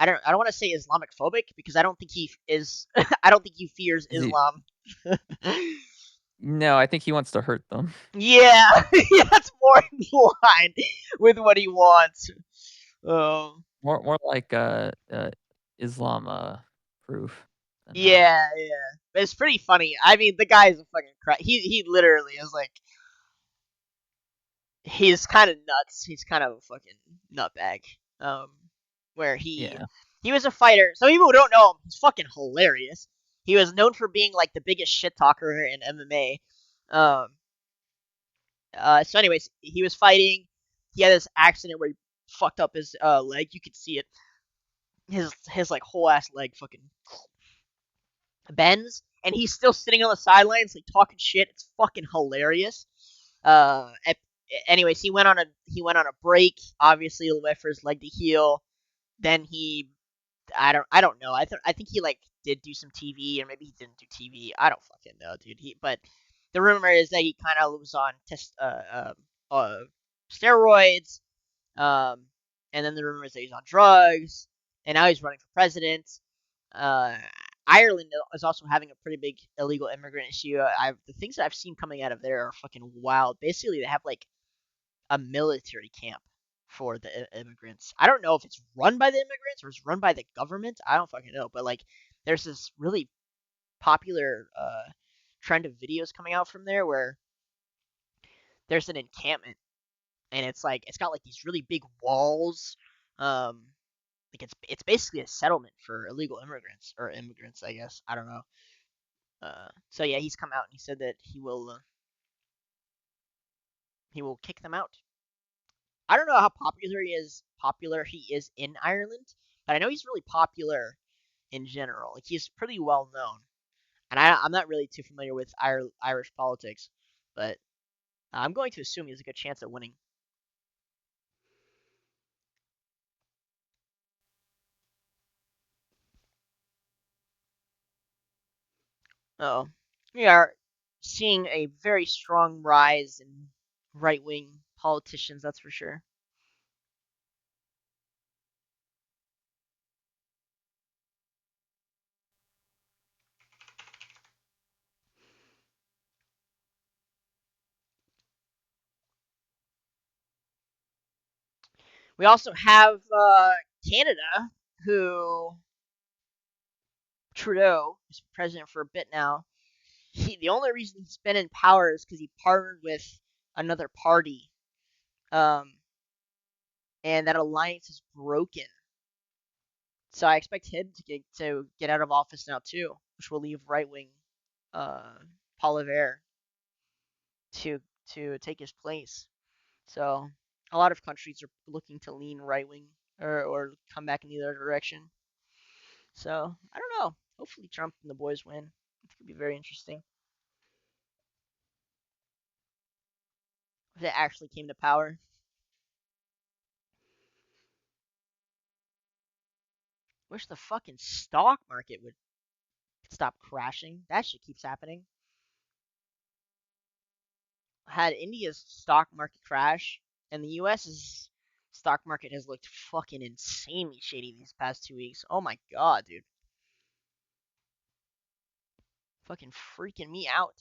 I don't want to say Islamic phobic because I don't think he is. I don't think he fears Is he? Islam. No, I think he wants to hurt them. Yeah, that's more in line with what he wants. Um, More like Islam proof than yeah. It's pretty funny. I mean, the guy is a fucking he literally is like he's kind of nuts. He's kind of a fucking nutbag. Um, where yeah. he was a fighter. Some people who don't know him, he's fucking hilarious. He was known for being like the biggest shit talker in MMA. Um, so anyways, he was fighting. He had this accident where he fucked up his leg. You could see it. His like whole ass leg fucking bends, and he's still sitting on the sidelines like talking shit. It's fucking hilarious. Uh, anyways, he went on a break. Obviously, to wait for his leg to heal. Then I don't know. I think he like did do some TV, or maybe he didn't do TV. I don't fucking know, dude. But the rumor is that he kind of was on steroids. Um, and then the rumor is that he's on drugs, and now he's running for president. Uh, Ireland is also having a pretty big illegal immigrant issue. The things that I've seen coming out of there are fucking wild. Basically, they have like a military camp for the immigrants. I don't know if it's run by the immigrants or it's run by the government. I don't fucking know. But like, there's this really popular trend of videos coming out from there where there's an encampment, and it's got like these really big walls. Um, like it's basically a settlement for illegal immigrants or immigrants, I guess. I don't know. So yeah, he's come out and he said that he will kick them out. I don't know how popular he is in Ireland, but I know he's really popular in general. Like he's pretty well known, and I'm not really too familiar with Irish politics, but I'm going to assume he has a good chance at winning. Oh, we are seeing a very strong rise in right wing politicians. That's for sure. We also have Canada, who Trudeau is president for a bit now. The only reason he's been in power is because he partnered with another party, um, and that alliance is broken. So I expect him to get out of office now too, which will leave right wing uh, Poliver to take his place. So a lot of countries are looking to lean right wing or come back in the other direction. So I don't know. Hopefully Trump and the boys win. It could be very interesting if it actually came to power. Wish the fucking stock market would stop crashing. That shit keeps happening. Had India's stock market crash, and the U.S.'s stock market has looked fucking insanely shady these past 2 weeks. Oh my god, dude. Fucking freaking me out.